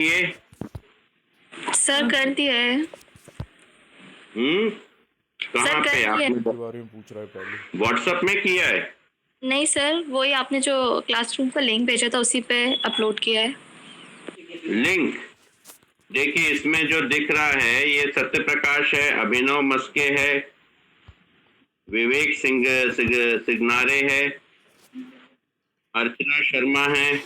ये सर कर दिया है। कहाँ सर कर पे दिया है। आपने के बारे में पूछ रहा है पहले। व्हाट्सएप में किया है? नहीं सर, वही आपने जो क्लासरूम का लिंक भेजा था उसी पे अपलोड किया है। लिंक देखिए, इसमें जो दिख रहा है ये सत्य प्रकाश है, अभिनव मस्के है, विवेक सिग्नारे है, अर्चना शर्मा है,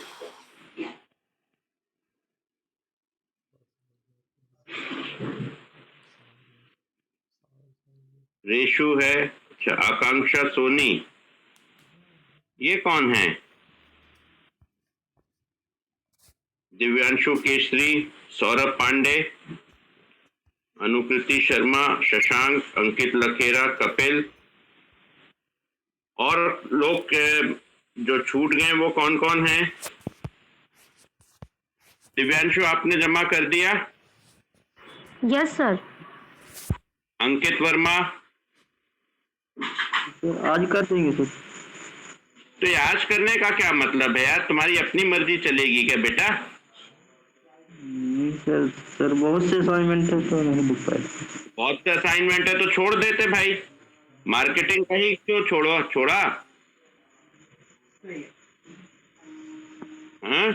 रेशु है, आकांक्षा सोनी। ये कौन है? दिव्यांशु केसरी, सौरभ पांडे, अनुकृति शर्मा, शशांक, अंकित लखेरा, कपिल। और लोग जो छूट गए वो कौन कौन है? दिव्यांशु आपने जमा कर दिया? Yes sir. अंकित वर्मा? आज कर देंगे सर। तो ये आज करने का क्या मतलब है यार? तुम्हारी अपनी मर्जी चलेगी क्या बेटा? नहीं सर, बहुत से असाइनमेंट है तो नहीं लिख पाए। बहुत से असाइनमेंट है तो छोड़ देते भाई। मार्केटिंग का ही क्यों छोड़ा? हाँ?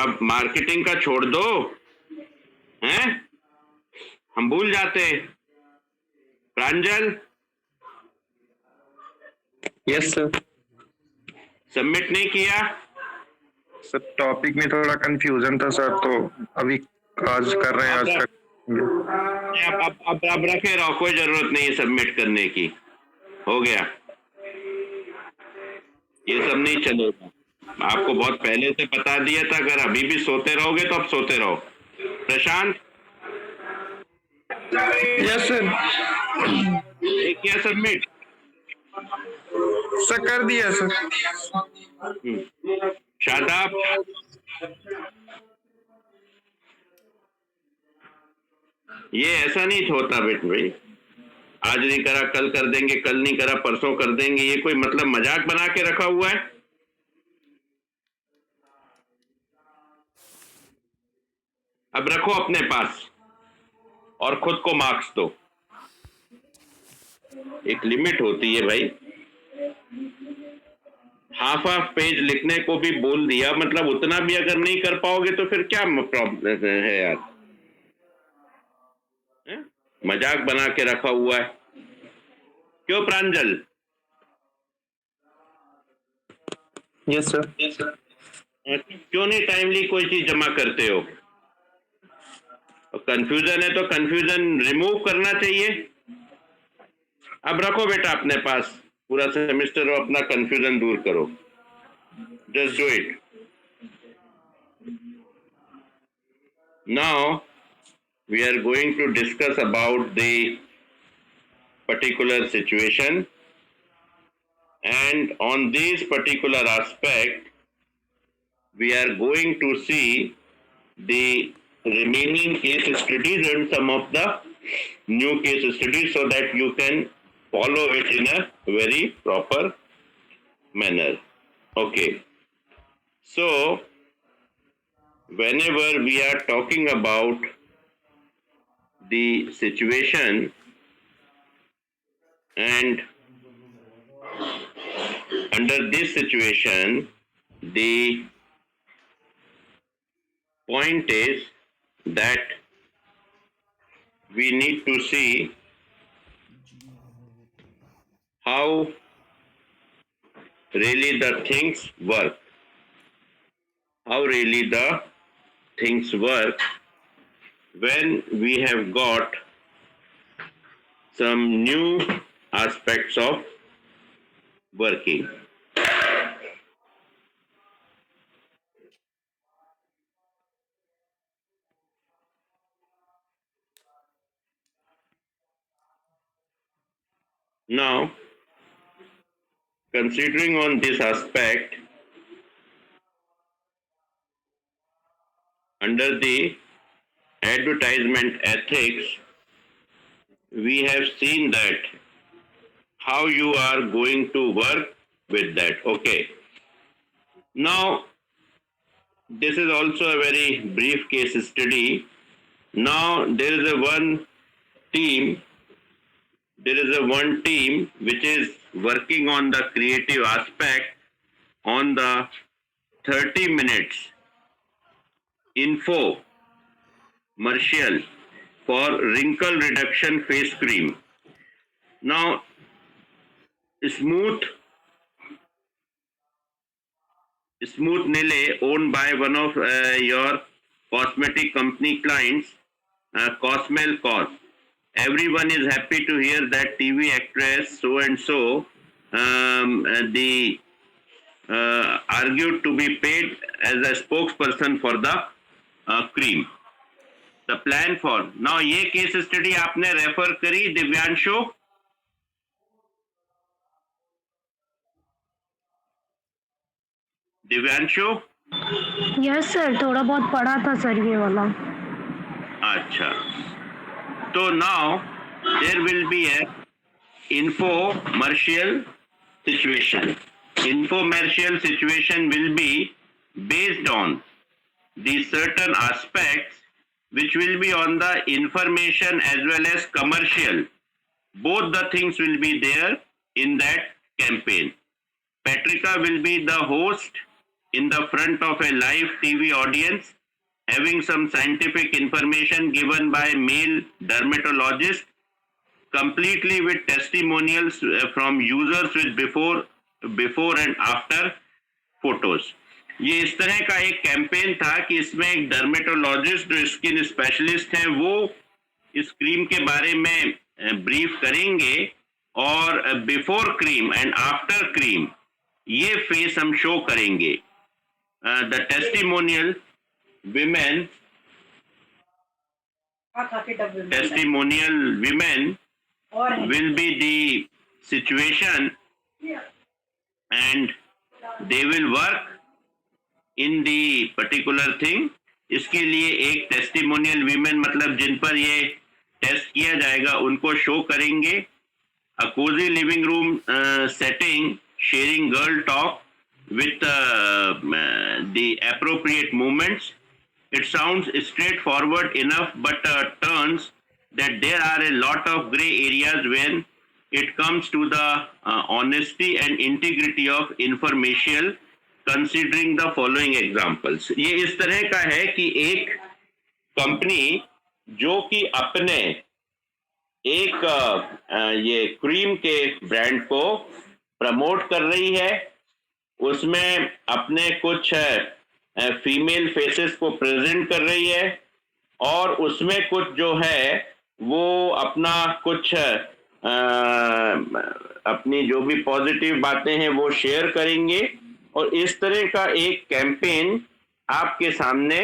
अब मार्केटिंग का छोड़ दो, हैं? हम भूल जाते। प्रांजल? Yes sir. सबमिट नहीं किया? सर टॉपिक में थोड़ा कंफ्यूजन था सर, तो अभी आज कर रहे हैं, आज तक। अब रखे रहो, कोई जरूरत नहीं है सबमिट करने की। हो गया, ये सब नहीं चलेगा। आपको बहुत पहले से बता दिया था, अगर अभी भी सोते रहोगे तो अब सोते रहो। प्रशांत? Yes sir. एक किया सबमिट? सर कर दिया सर। शादाब? ये ऐसा नहीं होता बेटे भाई, आज नहीं करा कल कर देंगे, कल नहीं करा परसों कर देंगे, ये कोई मतलब मजाक बना के रखा हुआ है? अब रखो अपने पास और खुद को मार्क्स दो। एक लिमिट होती है भाई। हाफ पेज लिखने को भी बोल दिया, मतलब उतना भी अगर नहीं कर पाओगे तो फिर क्या प्रॉब्लम है यार? मजाक बना के रखा हुआ है। क्यों प्रांजल? Yes sir. क्यों नहीं टाइमली कोई चीज जमा करते हो? कंफ्यूजन है तो कंफ्यूजन रिमूव करना चाहिए। अब रखो बेटा अपने पास, पूरा सेमेस्टर और अपना कंफ्यूजन दूर करो। Just do it now. We are going to discuss about the particular situation, and on this particular aspect we are going to see the remaining case studies and some of the new case studies so that you can follow it in a very proper manner. Okay, so whenever we are talking about the situation, and under this situation the point is that we need to see how really the things work, when we have got some new aspects of working. Now, considering on this aspect, under the advertisement ethics, we have seen that how you are going to work with that. Okay. Now, This is also a very brief case study. Now there is a one team which is working on the creative aspect on the 30 minutes info commercial for wrinkle reduction face cream. Now Smooth Nile, owned by one of your cosmetic company clients, Cosmel Corp. Everyone is happy to hear that TV actress so and so the argued to be paid as a spokesperson for the cream. The plan for now, ये case study आपने refer करी Divyanshu? Divyanshu? Yes sir, थोड़ा बहुत पढ़ा था sir ये वाला। अच्छा, तो now there will be a infomercial situation. Infomercial situation will be based on the certain aspects which will be on the information as well as commercial. Both the things will be there in that campaign. Patricia will be the host in the front of a live TV audience, having some scientific information given by male dermatologist, completely with testimonials from users with before and after photos. ये इस तरह का एक campaign था कि इसमें एक dermatologist जो स्किन स्पेशलिस्ट हैं वो इस क्रीम के बारे में ब्रीफ करेंगे और before cream and after cream ये फेस हम शो करेंगे. The testimonial women will be the situation and they will work in the particular thing. इसके लिए एक टेस्टिमोनियल वीमेन मतलब जिन पर ये टेस्ट किया जाएगा उनको शो करेंगे. A cozy living room setting, sharing girl talk with the appropriate movements. It sounds straightforward enough, but turns that there are a lot of gray areas when it comes to the honesty and integrity of information, considering the following examples. ये इस तरह का है कि एक company जो कि अपने एक ये क्रीम के ब्रांड को प्रमोट कर रही है, उसमें अपने कुछ फीमेल फेसेस को प्रेजेंट कर रही है और उसमें कुछ जो है वो अपना कुछ अपनी जो भी पॉजिटिव बातें हैं वो शेयर करेंगे और इस तरह का एक कैंपेन आपके सामने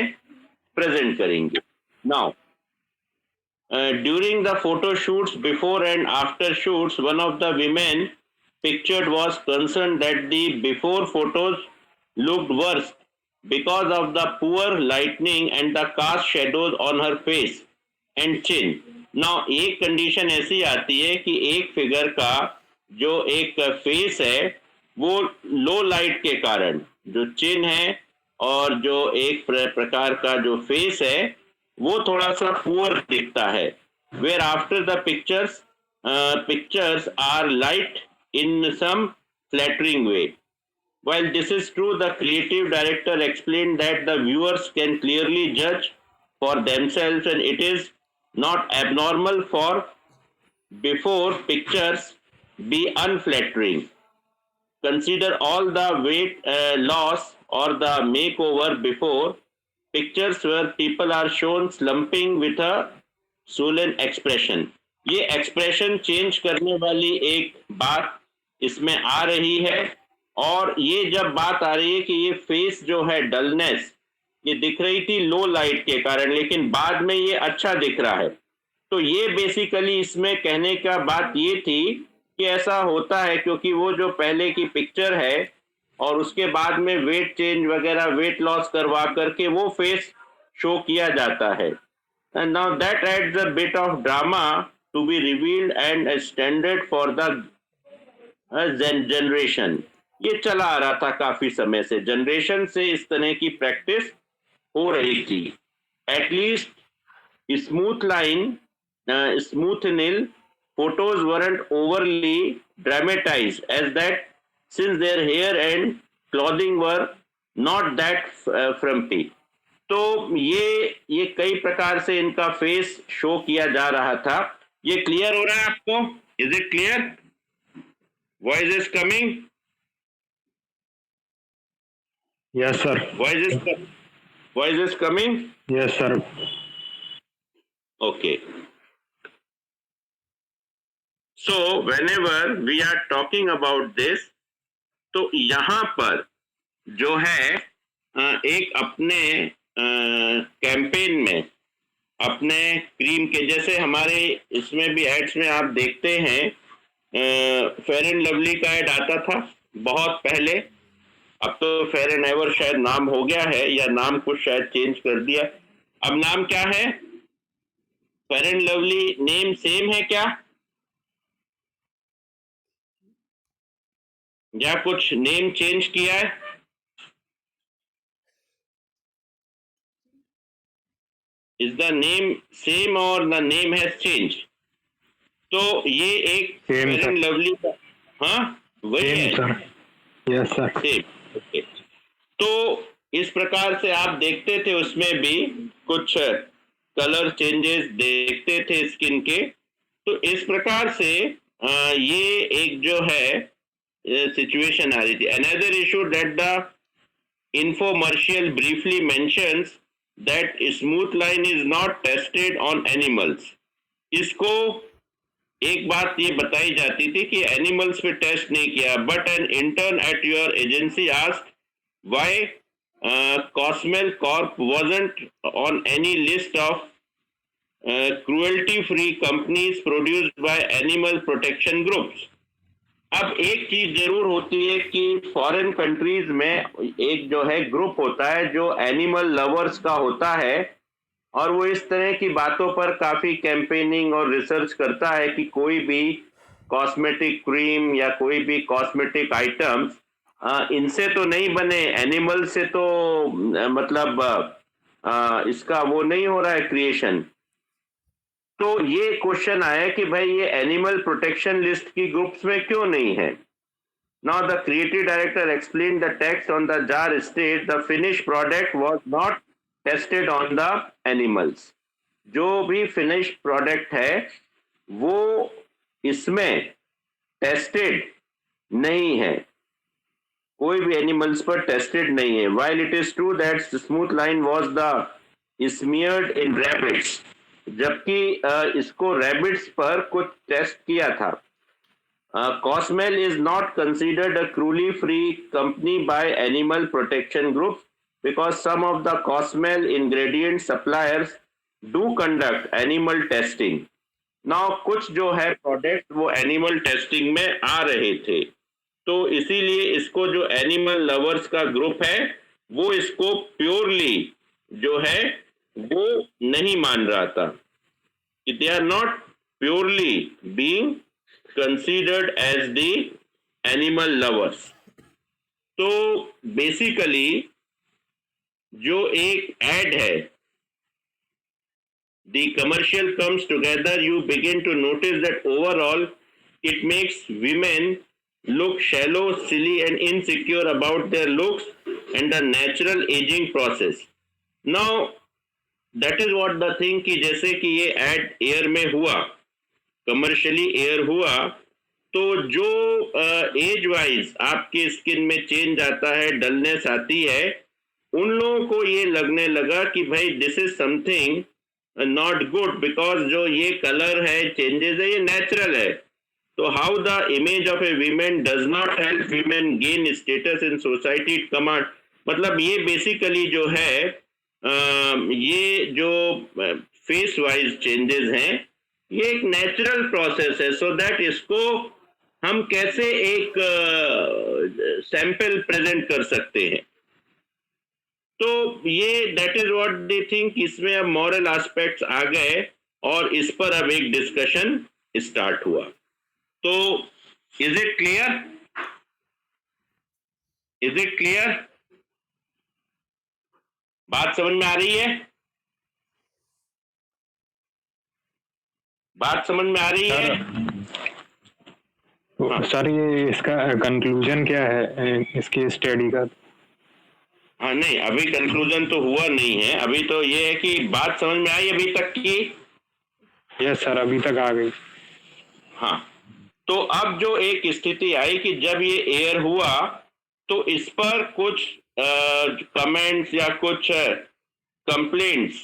प्रेजेंट करेंगे. Now during the photo shoots, before and after shoots, one of the women pictured was concerned that the before photos looked worse because of the poor lighting and the cast shadows on her face and chin. Now एक condition ऐसी आती है कि एक figure का जो एक face है वो लो लाइट के कारण जो चिन है और जो एक प्रकार का जो फेस है वो थोड़ा सा पुअर दिखता है. Where after the pictures are light in some flattering way. While this is true, the creative director explained that the viewers can clearly judge for themselves and it is not abnormal for before pictures be unflattering. Consider all the weight loss or the makeover before pictures where people are shown slumping with a sullen expression. ये expression change करने वाली एक बात इसमें आ रही है और ये जब बात आ रही है कि ये फेस जो है डलनेस ये दिख रही थी लो लाइट के कारण लेकिन बाद में ये अच्छा दिख रहा है. तो ये बेसिकली इसमें कहने का बात ये थी कि ऐसा होता है क्योंकि वो जो पहले की पिक्चर है और उसके बाद में वेट चेंज वगैरह वेट लॉस करवा करके वो फेस शो किया जाता है. And now that adds a bit of drama to be revealed and a standard for the generation. ये चला आ रहा था काफी समय से, जनरेशन से इस तरह की प्रैक्टिस हो रही थी. At least smooth line, smooth nil photos weren't overly dramatized, as that since their hair and clothing were not that frumpy. तो ये कई प्रकार से इनका फेस शो किया जा रहा था. ये क्लियर हो रहा है आपको? Is it clear? Voice is coming? Yes, sir. Voice is coming? Yes, sir. Okay. So whenever we are talking about this, तो यहाँ पर जो है एक अपने कैंपेन में अपने क्रीम के, जैसे हमारे इसमें भी एड्स में आप देखते हैं, फेयर एंड लवली का एड आता था बहुत पहले. अब तो फेयर एंड एवर शायद नाम हो गया है, या नाम कुछ शायद चेंज कर दिया. अब नाम क्या है? Fair and lovely name same है क्या, या कुछ नेम चेंज किया है? इज द नेम सेम और द नेम हैज चेंज? तो ये एक फेयर एंड लवली का, हाँ वही है sir. Yes sir. Same. Okay. तो इस प्रकार से आप देखते थे, उसमें भी कुछ कलर चेंजेस देखते थे स्किन के. तो इस प्रकार से ये एक जो है सिचुएशन आ रही थी. Another issue that the infomercial briefly mentions that smooth line is not tested on animals. इसको एक बात ये बताई जाती थी कि एनिमल्स पे टेस्ट नहीं किया, but an intern at your agency asked why Cosmel corp wasn't on any list of cruelty free companies produced by animal protection groups. अब एक चीज जरूर होती है कि फॉरेन कंट्रीज में एक जो है ग्रुप होता है जो एनिमल लवर्स का होता है, और वो इस तरह की बातों पर काफी कैंपेनिंग और रिसर्च करता है कि कोई भी कॉस्मेटिक क्रीम या कोई भी कॉस्मेटिक आइटम्स इनसे तो नहीं बने, एनिमल से तो मतलब इसका वो नहीं हो रहा है क्रिएशन. तो ये क्वेश्चन आया कि भाई ये एनिमल प्रोटेक्शन लिस्ट की ग्रुप्स में क्यों नहीं है. Now the creative director explain the text on the jar state the finish product was not tested on the animals. जो भी फिनिश प्रोडक्ट है वो इसमें टेस्टेड नहीं है, कोई भी एनिमल्स पर टेस्टेड नहीं है. While it is true that smooth line was the smeared in rabbits, जबकि इसको रैबिट्स पर कुछ टेस्ट किया था. Cosmel is not considered a cruelty free company by animal protection groups because some of the Cosmel ingredient suppliers do conduct animal testing. Now कुछ जो है product वो एनिमल टेस्टिंग में आ रहे थे, तो इसीलिए इसको जो एनिमल लवर्स का ग्रुप है वो इसको प्योरली जो है वो नहीं मान रहा था, कि they are not purely being considered as the animal lovers. तो बेसिकली जो एक एड है, the commercial comes together, you begin to notice that overall it makes women look shallow, silly and insecure about their looks and the natural aging process. Now that is what the thing कि जैसे कि ये add air में हुआ, commercially air हुआ, तो जो age wise आपकी स्किन में चेंज आता है, डलनेस आती है, उन लोगों को ये लगने लगा कि भाई this is something not good, because जो ये कलर है, चेंजेस है, ये नेचुरल है. तो how the image of A women does not help women gain status in society it command. मतलब ये बेसिकली जो है ये जो फेस वाइज चेंजेस हैं ये एक नेचुरल प्रोसेस है. सो दैट इसको हम कैसे एक सैंपल प्रेजेंट कर सकते हैं. तो ये that is what they think. इसमें अब मॉरल एस्पेक्ट्स आ गए और इस पर अब एक डिस्कशन स्टार्ट हुआ. तो is it clear? Is it clear? बात समझ में आ रही है? बात समझ में आ रही है? सर ये इसका कंक्लूजन क्या है इसकी स्टडी का? हाँ नहीं, अभी कंक्लूजन तो हुआ नहीं है, अभी तो ये है कि बात समझ में आई अभी तक की। यस सर, अभी तक आ गई। हाँ, तो अब जो एक स्थिति आई कि जब ये एयर हुआ तो इस पर कुछ कमेंट्स या कुछ कंप्लेंट्स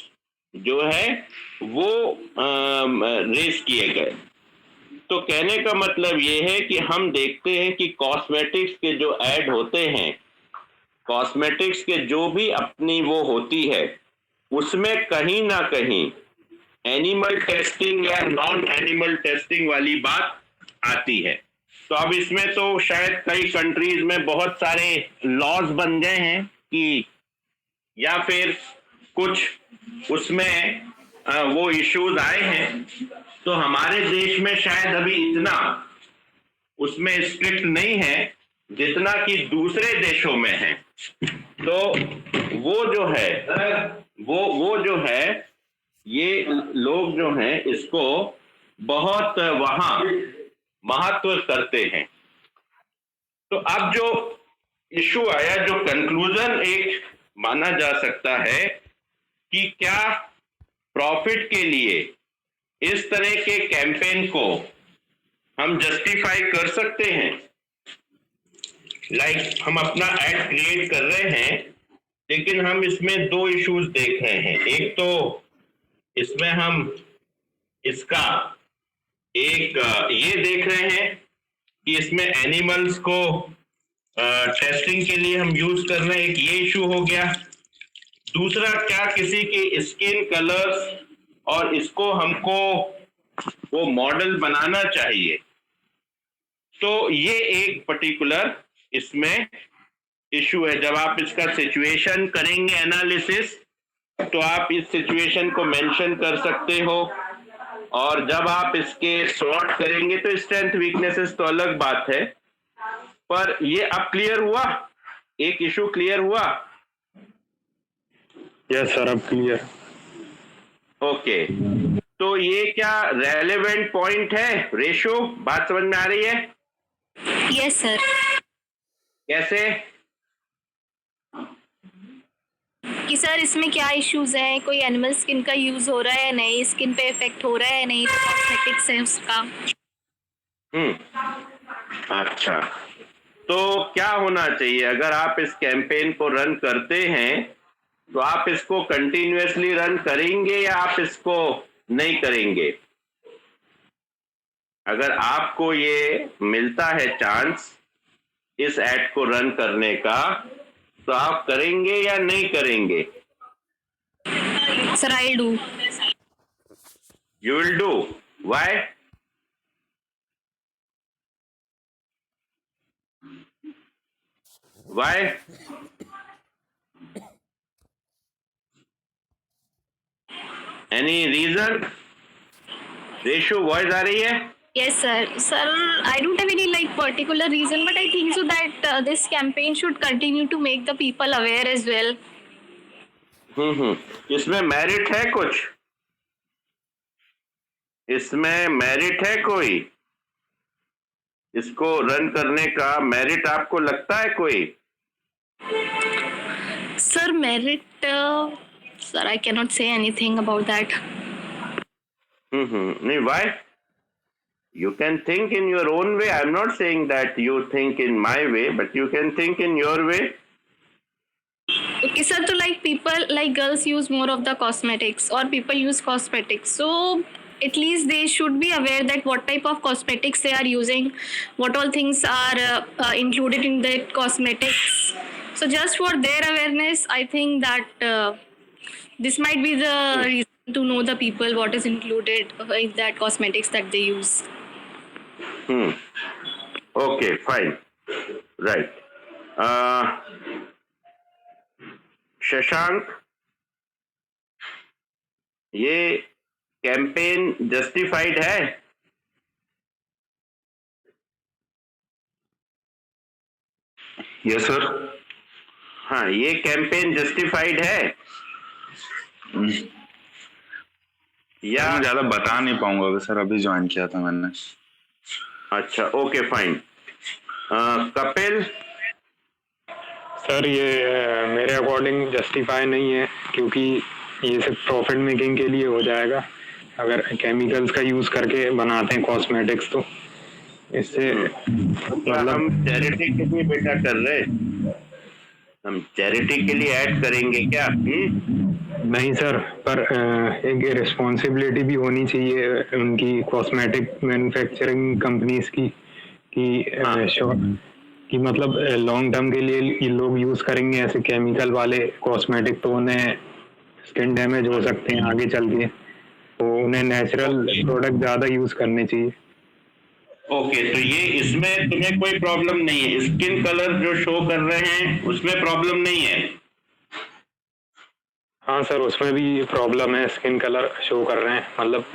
जो है वो रेस किए गए। तो कहने का मतलब ये है कि हम देखते हैं कि कॉस्मेटिक्स के जो ऐड होते हैं, कॉस्मेटिक्स के जो भी अपनी वो होती है, उसमें कहीं ना कहीं एनिमल टेस्टिंग या नॉन एनिमल टेस्टिंग वाली बात आती है। तो अब इसमें तो शायद कई कंट्रीज में बहुत सारे लॉज बन गए हैं कि या फिर कुछ उसमें वो इश्यूज आए हैं, तो हमारे देश में शायद अभी इतना उसमें स्ट्रिक्ट नहीं है जितना कि दूसरे देशों में है। तो वो जो है ये लोग जो हैं इसको बहुत वहां महत्व करते हैं। तो अब जो इशू आया, जो कंक्लूजन एक माना जा सकता है कि क्या प्रॉफिट के लिए इस तरह के कैंपेन को हम जस्टिफाई कर सकते हैं? लाइक हम अपना एड क्रिएट कर रहे हैं, लेकिन हम इसमें दो इश्यूज देख रहे हैं। एक तो इसमें हम इसका एक ये देख रहे हैं कि इसमें एनिमल्स को टेस्टिंग के लिए हम यूज कर रहे हैं, एक ये इशू हो गया। दूसरा, क्या किसी की स्किन कलर्स और इसको हमको वो मॉडल बनाना चाहिए? तो ये एक पर्टिकुलर इसमें इशू है। जब आप इसका सिचुएशन करेंगे एनालिसिस, तो आप इस सिचुएशन को मेंशन कर सकते हो, और जब आप इसके सॉर्ट करेंगे तो स्ट्रेंथ वीकनेसेस तो अलग बात है। पर ये अब क्लियर हुआ, एक इशू क्लियर हुआ? यस सर, अब क्लियर। ओके, तो ये क्या रेलेवेंट पॉइंट है रेशो? बात समझ में आ रही है? Yes sir. कैसे? कि सर इसमें क्या इश्यूज हैं, कोई एनिमल स्किन का यूज हो रहा है, नहीं स्किन पे इफेक्ट हो रहा है, नहीं तो कॉस्मेटिक्स है उसका। अच्छा, तो क्या होना चाहिए अगर आप इस कैंपेन को रन करते हैं? तो आप इसको कंटिन्यूअसली रन करेंगे या आप इसको नहीं करेंगे? अगर आपको ये मिलता है चांस इस ऐड को रन करने का, तो आप करेंगे या नहीं करेंगे? Sir I do. You will do. Why? Why? Any reason? रेशो वॉइस आ रही है? Yes, sir. Sir, I don't have any like particular reason, but I think so that this campaign should continue to make the people aware as well. इसमें merit है कुछ? इसमें merit है कोई? इसको रन करने का मेरिट आपको लगता है कोई? Sir, merit, sir, I cannot say anything about that. नहीं, why? You can think in your own way. I'm not saying that you think in my way, but you can think in your way. Okay, sir, so like people, like girls use more of the cosmetics or people use cosmetics. So at least they should be aware that what type of cosmetics they are using, what all things are included in the cosmetics. So just for their awareness, I think that this might be the reason to know the people what is included in that cosmetics that they use. Okay, fine. Right. Shashank, ये campaign justified है? Yes sir. हाँ, ये campaign justified है या? मैं ज्यादा बता नहीं पाऊंगा सर, अभी ज्वाइन किया था मैंने। अच्छा, ओके फाइन। कपिल? सर ये मेरे अकॉर्डिंग जस्टिफाई नहीं है, क्योंकि ये सिर्फ प्रॉफिट मेकिंग के लिए हो जाएगा। अगर केमिकल्स का यूज करके बनाते हैं कॉस्मेटिक्स तो इससे मतलब हम चैरिटी के लिए बेटा कर रहे, हम चैरिटी के लिए ऐड करेंगे क्या? नहीं सर, पर एक रिस्पॉन्सिबिलिटी भी होनी चाहिए उनकी, कॉस्मेटिक मैन्युफैक्चरिंग कंपनीज की, कि मतलब लॉन्ग टर्म के लिए ये लोग यूज करेंगे ऐसे केमिकल वाले कॉस्मेटिक तो उन्हें स्किन डैमेज हो सकते हैं आगे चल के, तो उन्हें नेचुरल प्रोडक्ट ज्यादा यूज करने चाहिए। ओके, तो ये इसमें तुम्हें कोई प्रॉब्लम नहीं है? स्किन कलर जो शो कर रहे हैं उसमें प्रॉब्लम नहीं है? हाँ सर, उसमें भी प्रॉब्लम है, स्किन कलर शो कर रहे हैं, मतलब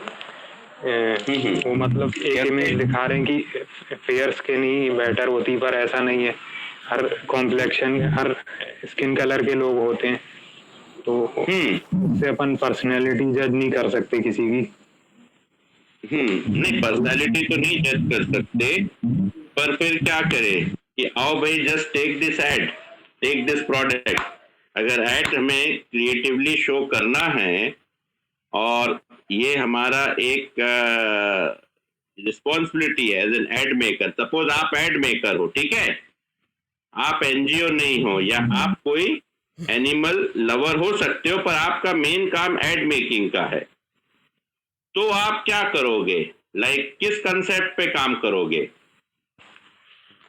वो मतलब एक इमेज दिखा रहे हैं कि फेयर स्किन ही बेटर होती, पर ऐसा नहीं है। हर कॉम्प्लेक्शन, हर स्किन कलर के लोग होते हैं, तो उससे अपन पर्सनैलिटी जज नहीं कर सकते किसी की। नहीं, पर्सनालिटी तो नहीं जज कर सकते, पर फिर क्या करें कि आओ भाई, just take this ad, take this product. अगर एड हमें क्रिएटिवली शो करना है और ये हमारा एक रिस्पॉन्सिबिलिटी है as an ad maker. Suppose आप एड मेकर हो, ठीक है, आप एनजीओ नहीं हो या आप कोई एनिमल लवर हो सकते हो, पर आपका मेन काम एड मेकिंग का है, तो आप क्या करोगे? लाइक किस कंसेप्ट पे काम करोगे?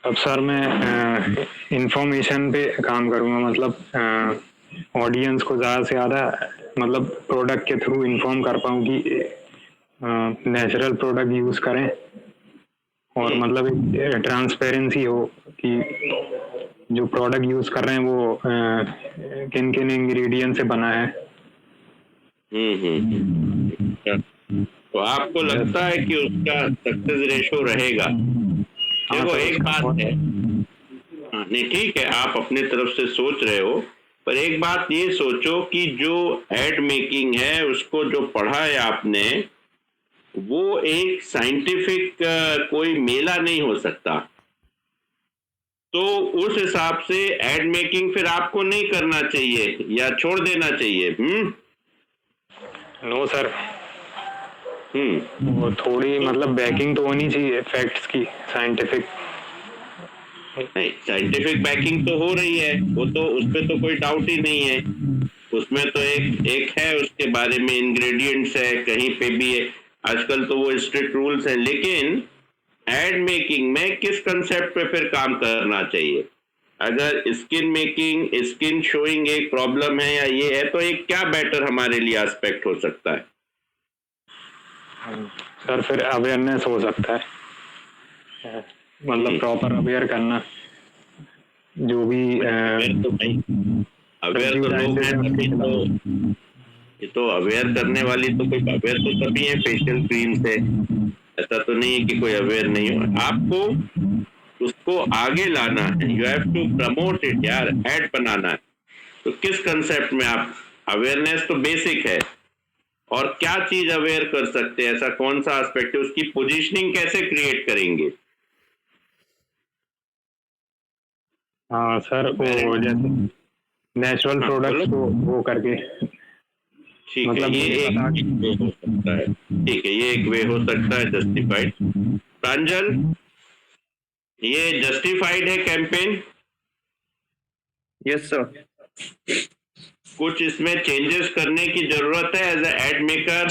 अब सर मैं इंफॉर्मेशन पे काम करूंगा, मतलब ऑडियंस को ज़्यादा से ज़्यादा मतलब प्रोडक्ट के थ्रू इन्फॉर्म कर पाऊँ कि नेचुरल प्रोडक्ट यूज़ करें, और मतलब एक ट्रांसपेरेंसी हो कि जो प्रोडक्ट यूज़ कर रहे हैं वो किन किन इंग्रेडिएंट से बना है। तो आपको लगता है कि उसका सक्सेस रेशो रहेगा? देखो, एक बात है, नहीं ठीक है, आप अपने तरफ से सोच रहे हो, पर एक बात ये सोचो कि जो एड मेकिंग है उसको जो पढ़ा है आपने, वो एक साइंटिफिक कोई मेला नहीं हो सकता। तो उस हिसाब से एड मेकिंग फिर आपको नहीं करना चाहिए या छोड़ देना चाहिए? नो सर, वो थोड़ी मतलब बैकिंग तो होनी चाहिए फैक्ट्स की, साइंटिफिक। नहीं, साइंटिफिक बैकिंग तो हो रही है, वो तो उसपे तो कोई डाउट ही नहीं है। उसमें तो एक है, उसके बारे में इंग्रेडिएंट्स है, कहीं पे भी है, आजकल तो वो स्ट्रिक्ट रूल्स हैं। लेकिन एड मेकिंग में किस कंसेप्ट पे फिर काम करना चाहिए? अगर स्किन मेकिंग, स्किन शोइंग एक प्रॉब्लम है या ये है, तो एक क्या बेटर हमारे लिए एस्पेक्ट हो सकता है? सर फिर अवेयरनेस हो सकता है, मतलब प्रॉपर अवेयर करना, जो भी अवेयर तो लोग हैं तभी तो, ये तो अवेयर करने वाली तो कोई अवेयर तो सभी है फेशियल क्रीम से, ऐसा तो नहीं है कि कोई अवेयर नहीं हो। आपको उसको आगे लाना है, you have to promote it यार, एड बनाना है। तो किस कंसेप्ट में आप, अवेयरनेस तो बेसिक है, और क्या चीज अवेयर कर सकते हैं, ऐसा कौन सा एस्पेक्ट है, उसकी पोजीशनिंग कैसे क्रिएट करेंगे? हाँ सर, वो जैसे नेचुरल प्रोडक्ट्स को वो करके, ठीक मतलब है, ये एक वे हो सकता है, ठीक है, ये एक वे हो सकता है जस्टिफाइड। प्रांजल, ये जस्टिफाइड है कैंपेन? Yes sir. कुछ इसमें चेंजेस करने की जरूरत है as a ad maker?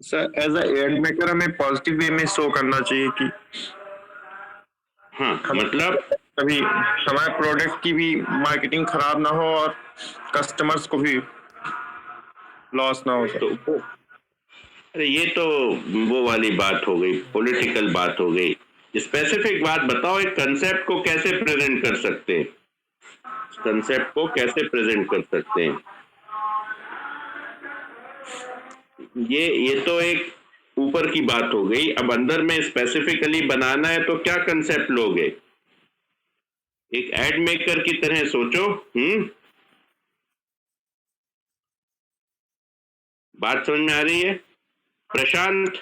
Sir as ad maker हमें पॉजिटिव वे में शो करना चाहिए कि हाँ, मतलब कभी हमारे प्रोडक्ट की भी मार्केटिंग खराब ना हो और कस्टमर्स को भी लॉस ना हो। तो अरे ये तो वो वाली बात हो गई, पॉलिटिकल बात हो गई। स्पेसिफिक बात बताओ, एक कंसेप्ट को कैसे प्रेजेंट कर सकते हैं, कंसेप्ट को कैसे प्रेजेंट कर सकते हैं? ये तो एक ऊपर की बात हो गई। अब अंदर में स्पेसिफिकली बनाना है तो क्या कंसेप्ट लोगे? एक एड मेकर की तरह सोचो। बात समझ में आ रही है? प्रशांत,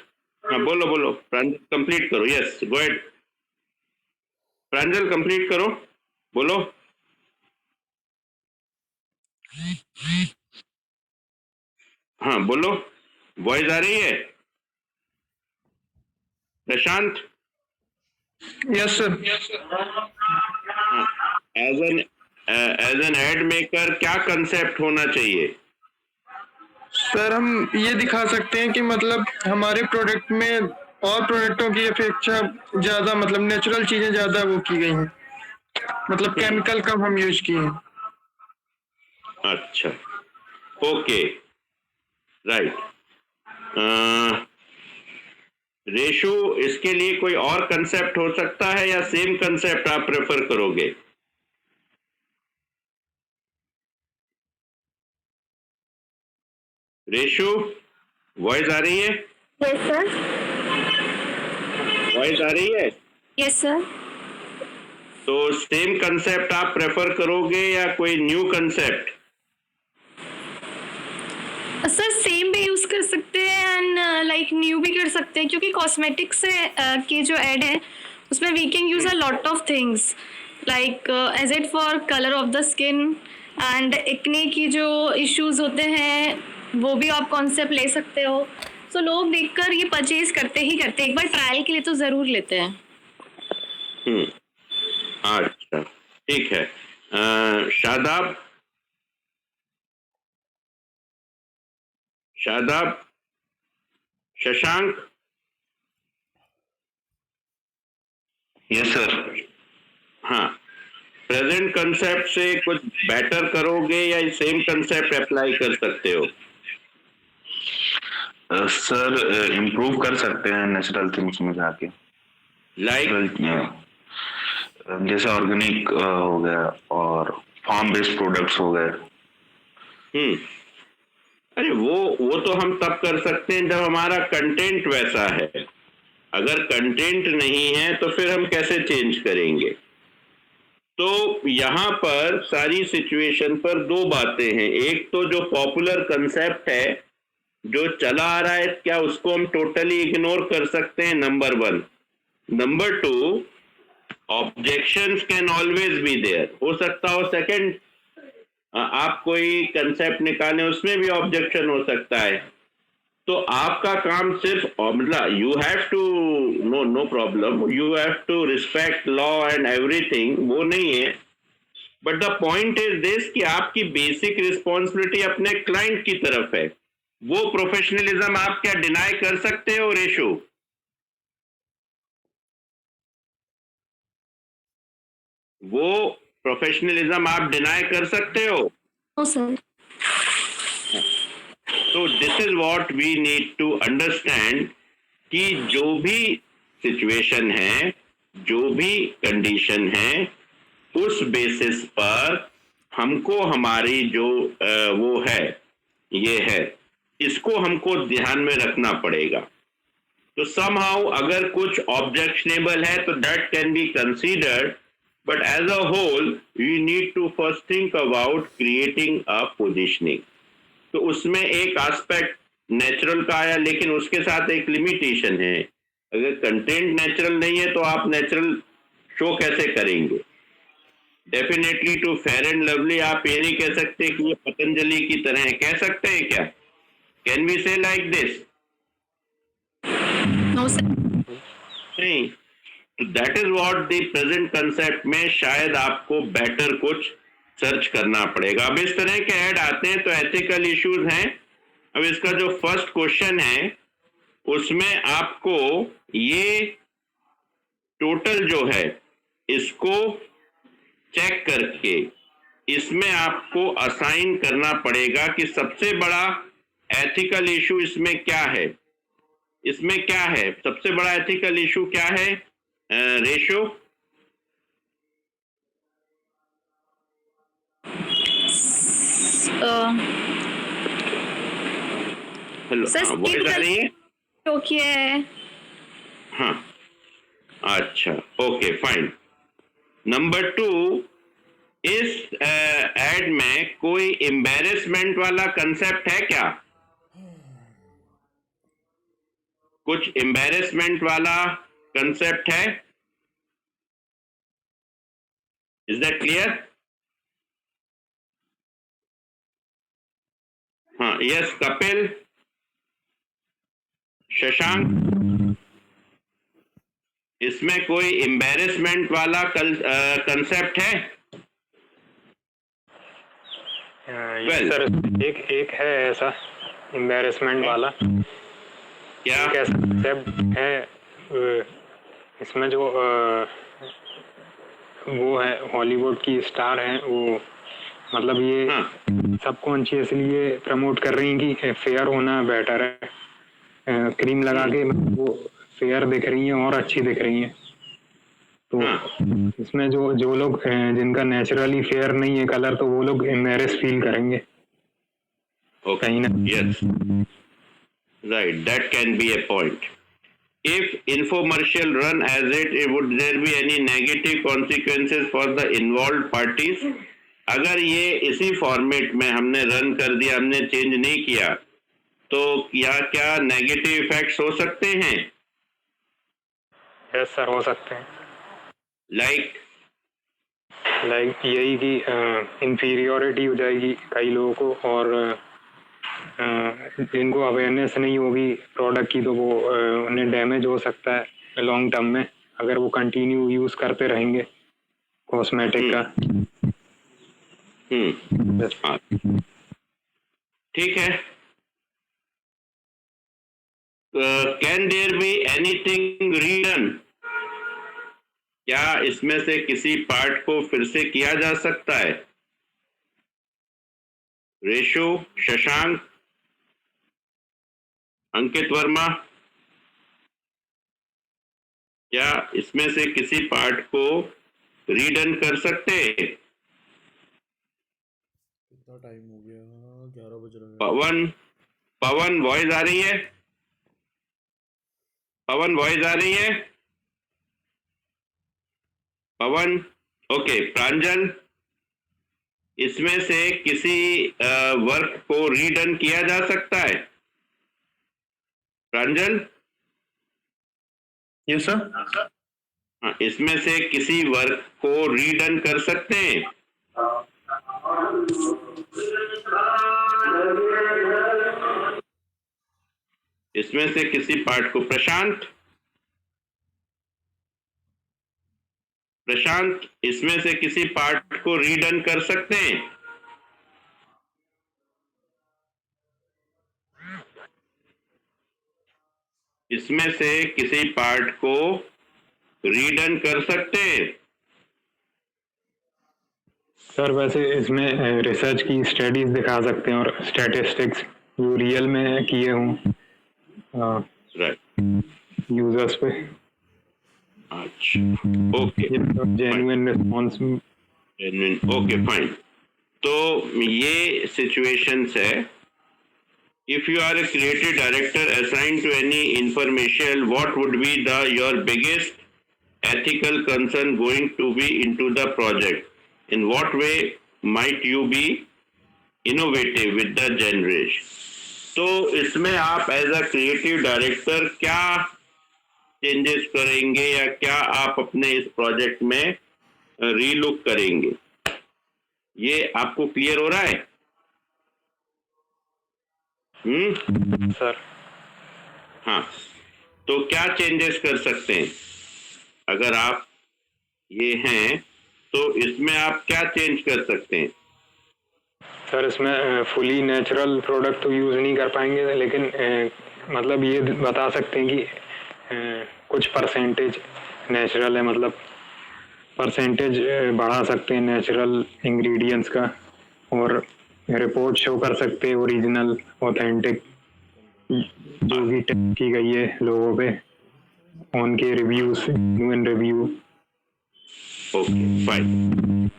हाँ बोलो बोलो। प्रांजल कंप्लीट करो। Yes go ahead. Pranjal complete करो, बोलो। हाँ बोलो, वॉइस आ रही है? Prashant, yes sir. As an ad maker क्या कंसेप्ट होना चाहिए? सर हम ये दिखा सकते हैं कि मतलब हमारे प्रोडक्ट में और प्रोडक्टों की अपेक्षा ज्यादा मतलब नेचुरल चीजें ज्यादा वो की गई हैं, मतलब केमिकल कम हम यूज किए हैं। अच्छा, ओके, राइट। रेशो, इसके लिए कोई और कंसेप्ट हो सकता है या सेम कंसेप्ट आप प्रेफर करोगे? रेशो, वॉइस आ रही है? Yes sir. वॉइस आ रही है? Yes sir. तो सेम कंसेप्ट आप प्रेफर करोगे या कोई न्यू कंसेप्ट? सर सेम भी यूज कर सकते हैं एंड लाइक न्यू भी कर सकते हैं, क्योंकि कॉस्मेटिक्स से की जो एड है उसमें we can use a lot of things like as it for colour of the skin and acne की जो इश्यूज होते हैं वो भी आप कॉन्सेप्ट ले सकते हो। सो लोग देखकर ये परचेज करते ही करते हैं, एक बार ट्रायल के लिए तो जरूर लेते हैं। अच्छा, ठीक है। शादाब, शादाब, शशांक। Yes sir. हाँ, प्रेजेंट कंसेप्ट से कुछ बेटर करोगे या सेम कंसेप्ट अप्लाई कर सकते हो? सर इम्प्रूव कर सकते हैं नेचुरल थिंग्स में जाके, लाइक जैसे ऑर्गेनिक हो गया और फार्म बेस्ड प्रोडक्ट्स हो गए। अरे वो तो हम तब कर सकते हैं जब हमारा कंटेंट वैसा है। अगर कंटेंट नहीं है तो फिर हम कैसे चेंज करेंगे? तो यहाँ पर सारी सिचुएशन पर दो बातें हैं। एक तो जो पॉपुलर कंसेप्ट है जो चला आ रहा है, क्या उसको हम टोटली इग्नोर कर सकते हैं? Number 1। Number 2, objections can always be there. हो सकता हो सेकंड आप कोई कंसेप्ट निकालें उसमें भी ऑब्जेक्शन हो सकता है। तो आपका काम सिर्फ मतलब you have to no problem, you have to respect law and everything, वो नहीं है। But the point is this कि आपकी बेसिक रिस्पॉन्सिबिलिटी अपने क्लाइंट की तरफ है। वो प्रोफेशनलिज्म आप क्या डिनाई कर सकते हो रेशो? वो प्रोफेशनलिज्म आप डिनाई कर सकते हो? No sir. तो this is what we need to understand कि जो भी सिचुएशन है, जो भी कंडीशन है, उस बेसिस पर हमको हमारी जो वो है, ये है, इसको हमको ध्यान में रखना पड़ेगा। तो समहाउ अगर कुछ ऑब्जेक्शनेबल है तो that can be considered, but as a whole we need to first think about creating a positioning. तो उसमें एक एस्पेक्ट नेचुरल का आया, लेकिन उसके साथ एक लिमिटेशन है। अगर कंटेंट नेचुरल नहीं है तो आप नेचुरल शो कैसे करेंगे? Definitely to Fair and Lovely आप ये नहीं कह सकते कि ये पतंजलि की तरह है। कह सकते हैं क्या? Can we say like this? No sir. नहीं। तो that is what the present concept में शायद आपको बेटर कुछ सर्च करना पड़ेगा। अब इस तरह के ऐड आते हैं तो एथिकल इश्यूज हैं। अब इसका जो फर्स्ट क्वेश्चन है उसमें आपको ये टोटल जो है इसको चेक करके इसमें आपको असाइन करना पड़ेगा कि सबसे बड़ा एथिकल इशू इसमें क्या है। इसमें क्या है सबसे बड़ा एथिकल इशू क्या है? रेशो, हेलो, सर, वॉइस आ रही है? शो किया है। हाँ, अच्छा, ओके फाइन। नंबर 2, इस एड में कोई एम्बैरेसमेंट वाला कंसेप्ट है क्या? कुछ एम्बैरेसमेंट वाला कंसेप्ट है? Is that clear? हाँ, यस कपिल, शशांक, इसमें कोई एम्बैरेसमेंट वाला कंसेप्ट है? yes, सर एक है ऐसा एम्बैरेसमेंट वाला। क्या? एक ऐसा कंसेप्ट है इसमें जो वो है हॉलीवुड की स्टार हैं, वो मतलब ये हाँ, सबकॉन्शियसली ये प्रमोट कर रही हैं कि फेयर होना बेटर है। क्रीम लगा के वो फेयर दिख रही हैं और अच्छी दिख रही हैं। तो हाँ, इसमें जो जो लोग जिनका नेचुरली फेयर नहीं है कलर, तो वो लोग एम्बैरेस फील करेंगे ओके, कहीं ना। Yes, right, that can B a point. If infomercial run as it, would there be any negative consequences for the involved parties? अगर ये इसी फॉर्मेट में हमने रन कर दिया, हमने चेंज नहीं किया, तो क्या नेगेटिव इफेक्ट्स हो सकते हैं? यस सर, हो सकते हैं। लाइक यही कि इंफीरियोरिटी हो जाएगी कई लोगों को, और जिनको अवेयरनेस नहीं होगी प्रोडक्ट की, तो वो उन्हें डैमेज हो सकता है लॉन्ग टर्म में, अगर वो कंटिन्यू यूज करते रहेंगे कॉस्मेटिक का। हाँ, ठीक है। Can there be anything रीडन? क्या इसमें से किसी पार्ट को फिर से किया जा सकता है? रेशो, शशांक, अंकित वर्मा, क्या इसमें से किसी पार्ट को रीडन कर सकते? कितना टाइम हो गया? 11 बज रहे हैं। पवन वॉइस आ रही है? पवन वॉइस आ रही है? पवन, ओके। प्रांजल, इसमें से किसी वर्क को रीडन किया जा सकता है? प्रांजल? Yes sir. हाँ, इसमें से किसी वर्क को रीडन कर सकते हैं? इसमें से किसी पार्ट को? प्रशांत, इसमें से किसी पार्ट को रीडन कर सकते हैं? इसमें से किसी पार्ट को रीडन कर सकते हैं? सर वैसे इसमें रिसर्च की स्टडीज दिखा सकते हैं और स्टैटिस्टिक्स जो रियल में किए हों राइट, यूजर्स पे। अच्छा, okay, genuine response. Okay fine. तो ये सिचुएशंस है। If you are a creative director assigned to any information, what would be your biggest ethical concern going to be into the project? In what way might you be innovative with the generation? तो इसमें आप as a creative director क्या changes करेंगे या क्या आप अपने इस प्रोजेक्ट में रीलुक करेंगे? ये आपको क्लियर हो रहा है? सर हाँ, तो क्या चेंजेस कर सकते हैं? अगर आप ये हैं तो इसमें आप क्या चेंज कर सकते हैं? सर इसमें फुली नेचुरल प्रोडक्ट तो यूज़ नहीं कर पाएंगे, लेकिन मतलब ये बता सकते हैं कि कुछ परसेंटेज नेचुरल है, मतलब परसेंटेज बढ़ा सकते हैं नेचुरल इंग्रेडिएंट्स का, और रिपोर्ट शो कर सकते हैं ओरिजिनल ऑथेंटिक जो भी टेस्ट की गई है लोगों पे, उनके reviews, human review. Okay fine.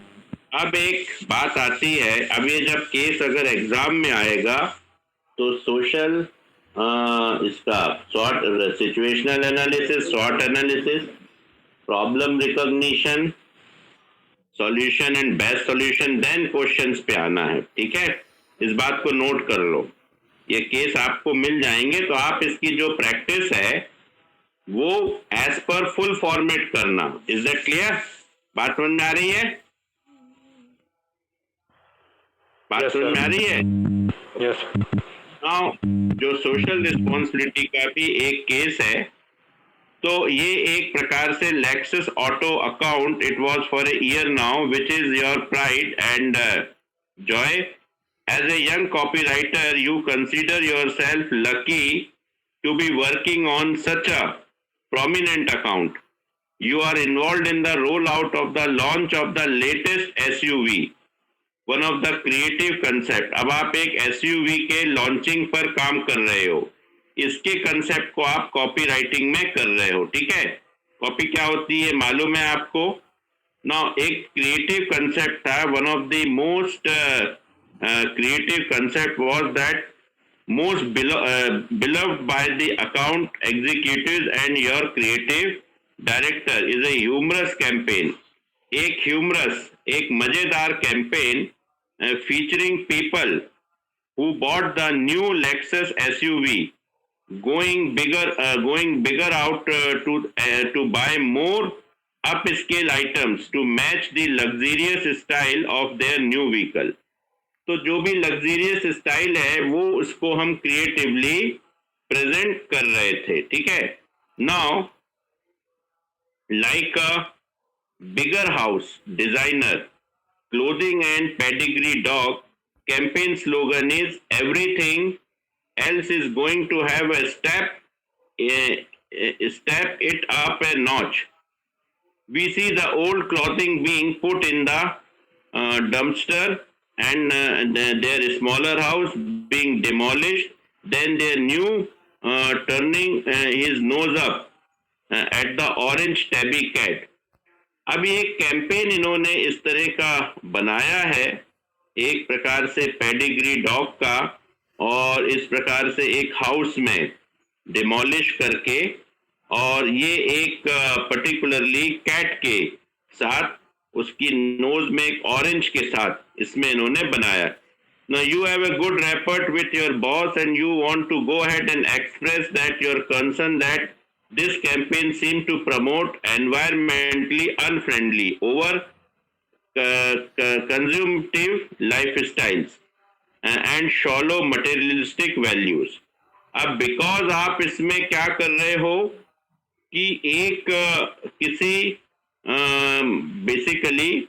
अब एक बात आती है, अब ये जब केस अगर एग्जाम में आएगा तो सोशल इसका SWOT situational analysis, SWOT analysis, problem recognition, solution and best solution, then questions पे आना है। ठीक है, इस बात को नोट कर लो। ये केस आपको मिल जाएंगे तो आप इसकी जो प्रैक्टिस है वो एज पर फुल फॉर्मेट करना। Is that clear? बात समझ में आ रही है? बात समझ में आ रही है? यस। नाउ जो सोशल रिस्पॉन्सिबिलिटी का भी एक केस है, तो ये एक प्रकार से Lexus auto account, it was for a year now, which is your pride and joy. As a young copywriter, you consider yourself lucky to be working on such a prominent account. You are involved in the rollout of the launch of the latest SUV, one of the creative concept. अब आप एक SUV के launching पर काम कर रहे हो, इसके कंसेप्ट को आप कॉपी राइटिंग में कर रहे हो। ठीक है, कॉपी क्या होती है मालूम है आपको? नाउ एक क्रिएटिव कंसेप्ट था, one of the most creative concept was that most beloved by the account executives and your creative director is a humorous campaign. एक humorous, एक मजेदार campaign featuring people who bought the new Lexus SUV, going bigger out to buy more upscale items to match the luxurious style of their new vehicle. तो जो भी luxurious style है वो उसको हम क्रिएटिवली प्रेजेंट कर रहे थे। ठीक है, now like a bigger house designer clothing and pedigree dog campaign slogan is everything else is going to have a step it up a notch. We see the old clothing being put in the dumpster and their smaller house being demolished, then their new turning his nose up at the orange tabby cat. अब ये campaign इन्होंने इस तरह का बनाया है, एक प्रकार से पेडिग्री डॉग का, और इस प्रकार से एक हाउस में डिमोलिश करके, और ये एक पर्टिकुलरली कैट के साथ, उसकी नोज में एक ऑरेंज के साथ इसमें इन्होंने बनाया. Now you have a good rapport with your boss and you want to go ahead and express that your concern that this campaign seems to promote environmentally unfriendly over consumptive lifestyles and shallow materialistic values. अब because आप इसमें क्या कर रहे हो कि एक किसी basically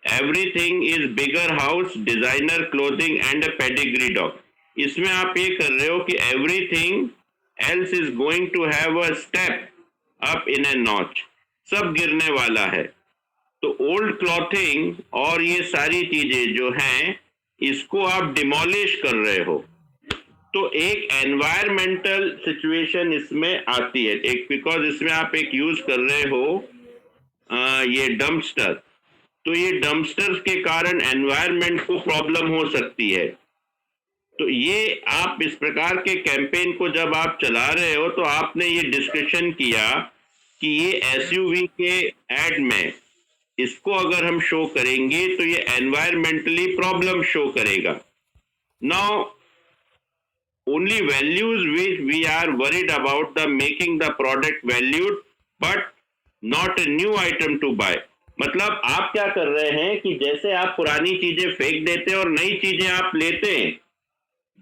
everything is bigger house, designer clothing and a pedigree dog. इसमें आप ये कर रहे हो कि everything else is going to have a step up in a notch. सब गिरने वाला है. तो ओल्ड क्लॉथिंग और ये सारी चीजें जो हैं इसको आप डिमोलिश कर रहे हो. तो एक एनवायरमेंटल सिचुएशन इसमें आती है, एक बिकॉज इसमें आप एक यूज कर रहे हो ये डंपस्टर. तो ये डंपस्टर के कारण एनवायरमेंट को प्रॉब्लम हो सकती है. तो ये आप इस प्रकार के कैंपेन को जब आप चला रहे हो तो आपने ये डिस्कशन किया कि ये एसयूवी के एड में इसको अगर हम शो करेंगे तो ये एनवायरमेंटली प्रॉब्लम शो करेगा. Now only values which we are worried about the making the product valued but not a new item to buy. मतलब आप क्या कर रहे हैं कि जैसे आप पुरानी चीजें फेंक देते हैं और नई चीजें आप लेते हैं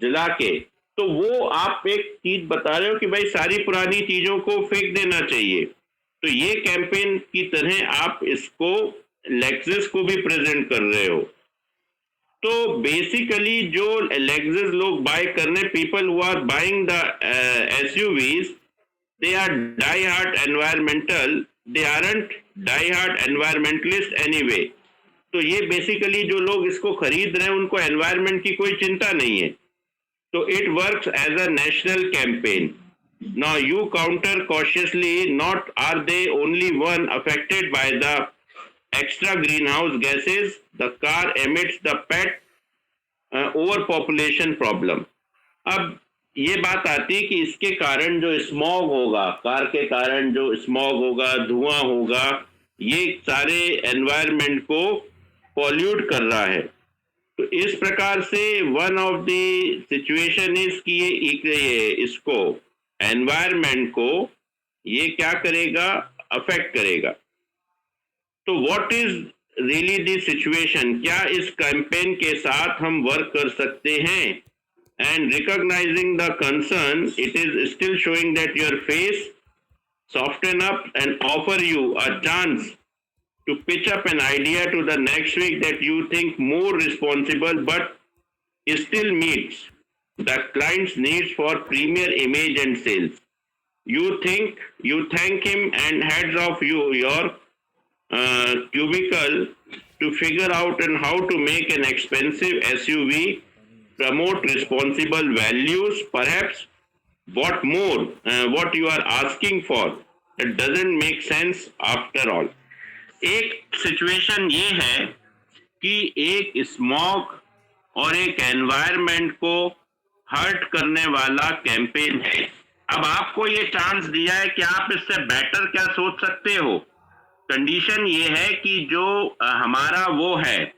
जला के, तो वो आप एक चीज बता रहे हो कि भाई सारी पुरानी चीजों को फेंक देना चाहिए. तो ये कैंपेन की तरह आप इसको लेक्सस को भी प्रेजेंट कर रहे हो. तो बेसिकली जो लेक्सस लोग बाय करने, people who are buying the SUVs, they are die hard environmental, they aren't die hard environmentalist anyway. तो ये बेसिकली जो लोग इसको खरीद रहे हैं उनको एनवायरमेंट की कोई चिंता नहीं है. तो it works as a national campaign. Now you counter cautiously, not are they only one affected by the extra greenhouse gases the car emits the pet overpopulation problem. अब ये बात आती है कि इसके कारण जो स्मॉग होगा, कार के कारण जो स्मॉग होगा, धुआं होगा, ये सारे एनवायरनमेंट को पॉल्यूट कर रहा है। तो इस प्रकार से one of the situation is कि ये इसको एनवायरनमेंट को ये क्या करेगा, अफेक्ट करेगा। तो what is really the situation, क्या इस कैंपेन के साथ हम वर्क कर सकते हैं? And recognizing the concern, it is still showing that your face soften up and offer you a chance to pitch up an idea to the next week that you think more responsible but still meets the client's needs for premier image and sales. You thank him and heads off your cubicle to figure out and how to make an expensive SUV promote responsible values. Perhaps what you are asking for, it doesn't make sense after all. एक situation ये है कि एक smog और एक environment को hurt करने वाला कैंपेन है। अब आपको ये चांस दिया है कि आप इससे बेटर क्या सोच सकते हो। कंडीशन ये है कि जो हमारा वो है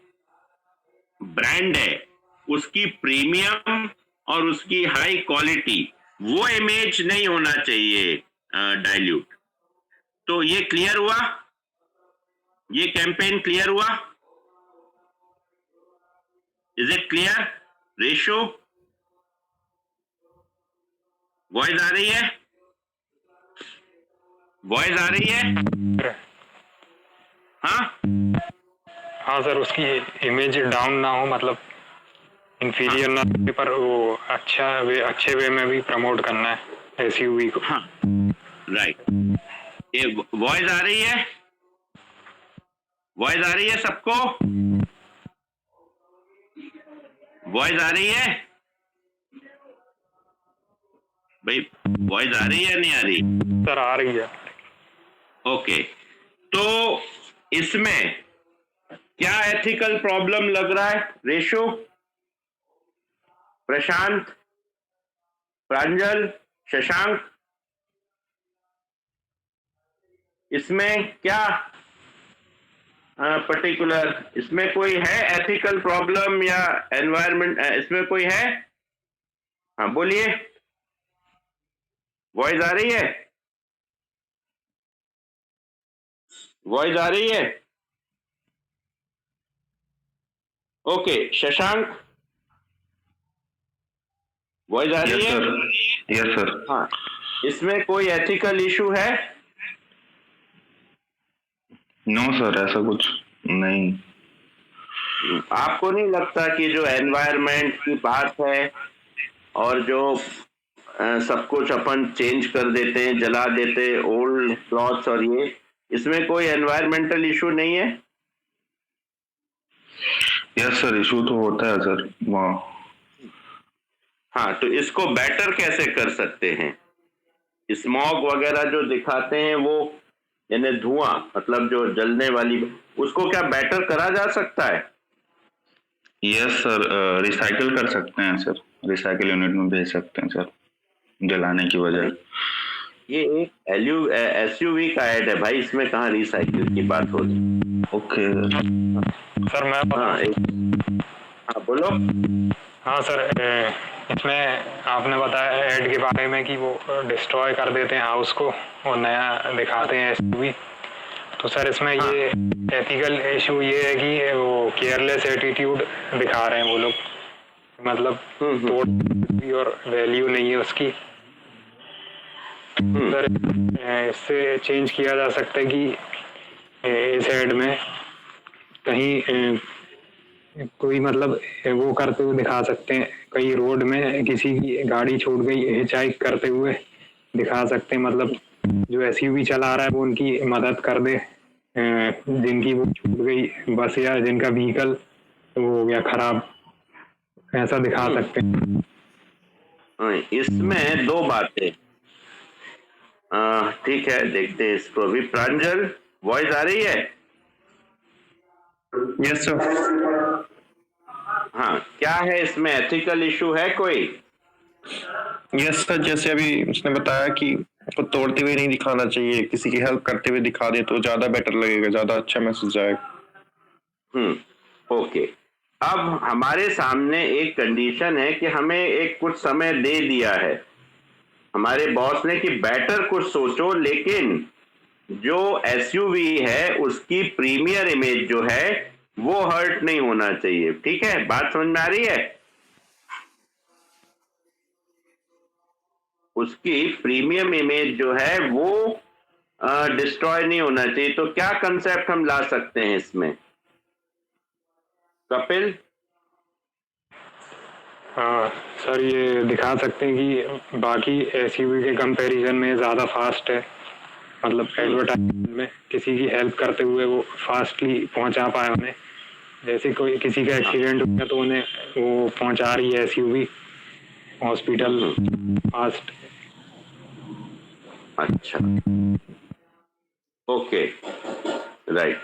ब्रांड है, उसकी प्रीमियम और उसकी हाई क्वालिटी, वो इमेज नहीं होना चाहिए डाइल्यूट। तो ये क्लियर हुआ, ये कैंपेन क्लियर हुआ? Is it clear? रेशो वॉइस आ रही है? वॉइस आ रही है? हाँ सर, उसकी इमेज डाउन ना हो, मतलब इंफीरियर ना हो, पर वो अच्छे वे में भी प्रमोट करना है एसयूवी को। हाँ राइट। ये वॉइस आ रही है? वॉइस आ रही है सबको? वॉइस आ रही है भाई? वॉइस आ रही है नहीं आ रही? सर आ रही है। ओके, तो इसमें क्या एथिकल प्रॉब्लम लग रहा है रेशो? प्रशांत, प्रांजल, शशांक, इसमें क्या पर्टिकुलर, इसमें कोई है एथिकल प्रॉब्लम या एनवायरनमेंट, इसमें कोई है? हाँ बोलिए, वॉइस आ रही है? वॉइस आ रही है? ओके, शशांक वॉइस आ रही है? Yes sir. हाँ, इसमें कोई एथिकल इशू है? नो सर, ऐसा कुछ नहीं। आपको नहीं लगता कि जो एनवायरनमेंट की बात है और जो सब कुछ अपन चेंज कर देते हैं, जला देते ओल्ड क्लॉथ्स और ये, इसमें कोई एनवायरमेंटल इशू नहीं है? यस सर, इशू तो होता है सर वहाँ। हाँ, तो इसको बेटर कैसे कर सकते हैं? स्मॉग वगैरह जो दिखाते हैं वो, यानी धुआं, मतलब जो जलने वाली, उसको क्या बेटर करा जा सकता है? यस सर, रिसाइकिल कर सकते हैं सर, रिसाइकिल यूनिट में भेज सकते हैं सर जलाने की वजह। ये एक एसयूवी का ऐड है भाई, इसमें कहाँ रिसाइकिल की बात हो रही? ओके सर मैं हाँ बोलो। हाँ सर, इसमें आपने बताया ऐड के बारे में कि वो डिस्ट्रॉय कर देते हैं हाउस को और नया दिखाते हैं एसयूवी। तो सर इसमें ये एथिकल इशू ये है कि वो केयरलेस एटीट्यूड दिखा रहे हैं वो लोग, मतलब और वैल्यू नहीं है उसकी। सर इससे चेंज किया जा सकता है कि इस ऐड में कहीं कोई मतलब वो करते हुए दिखा सकते हैं, कहीं रोड में किसी की गाड़ी छूट गई हिचहाइक करते हुए दिखा सकते हैं, मतलब जो एसयूवी चला रहा है वो उनकी मदद कर दे, जिनकी वो छूट गई बस या जिनका व्हीकल वो हो गया खराब, ऐसा दिखा सकते हैं। इसमें दो बातें, ठीक है, देखते हैं इसको भी। प्रांजल वॉइस आ रही है? Yes sir. हाँ, क्या है इसमें एथिकल इशू है कोई? यस सर, जैसे अभी उसने बताया कि उसको तोड़ते हुए नहीं दिखाना चाहिए, किसी की हेल्प करते हुए दिखा दे तो ज्यादा बेटर लगेगा, ज्यादा अच्छा मैसेज आएगा। ओके। अब हमारे सामने एक कंडीशन है कि हमें एक कुछ समय दे दिया है हमारे बॉस ने कि बेटर कुछ सोचो, लेकिन जो एसयूवी है उसकी प्रीमियर इमेज जो है वो हर्ट नहीं होना चाहिए। ठीक है, बात समझ में आ रही है? उसकी प्रीमियम इमेज जो है वो डिस्ट्रॉय नहीं होना चाहिए। तो क्या कंसेप्ट हम ला सकते हैं इसमें, कपिल? हाँ सर, ये दिखा सकते हैं कि बाकी एसयूवी के कंपैरिजन में ज़्यादा फास्ट है। मतलब एडवर्टाइजमेंट में किसी की हेल्प करते हुए वो फास्टली पहुंचा पाए उन्हें। जैसे कोई किसी का एक्सीडेंट हो गया तो उन्हें वो पहुंचा रही है एसयूवी हॉस्पिटल फास्ट। अच्छा, ओके, राइट,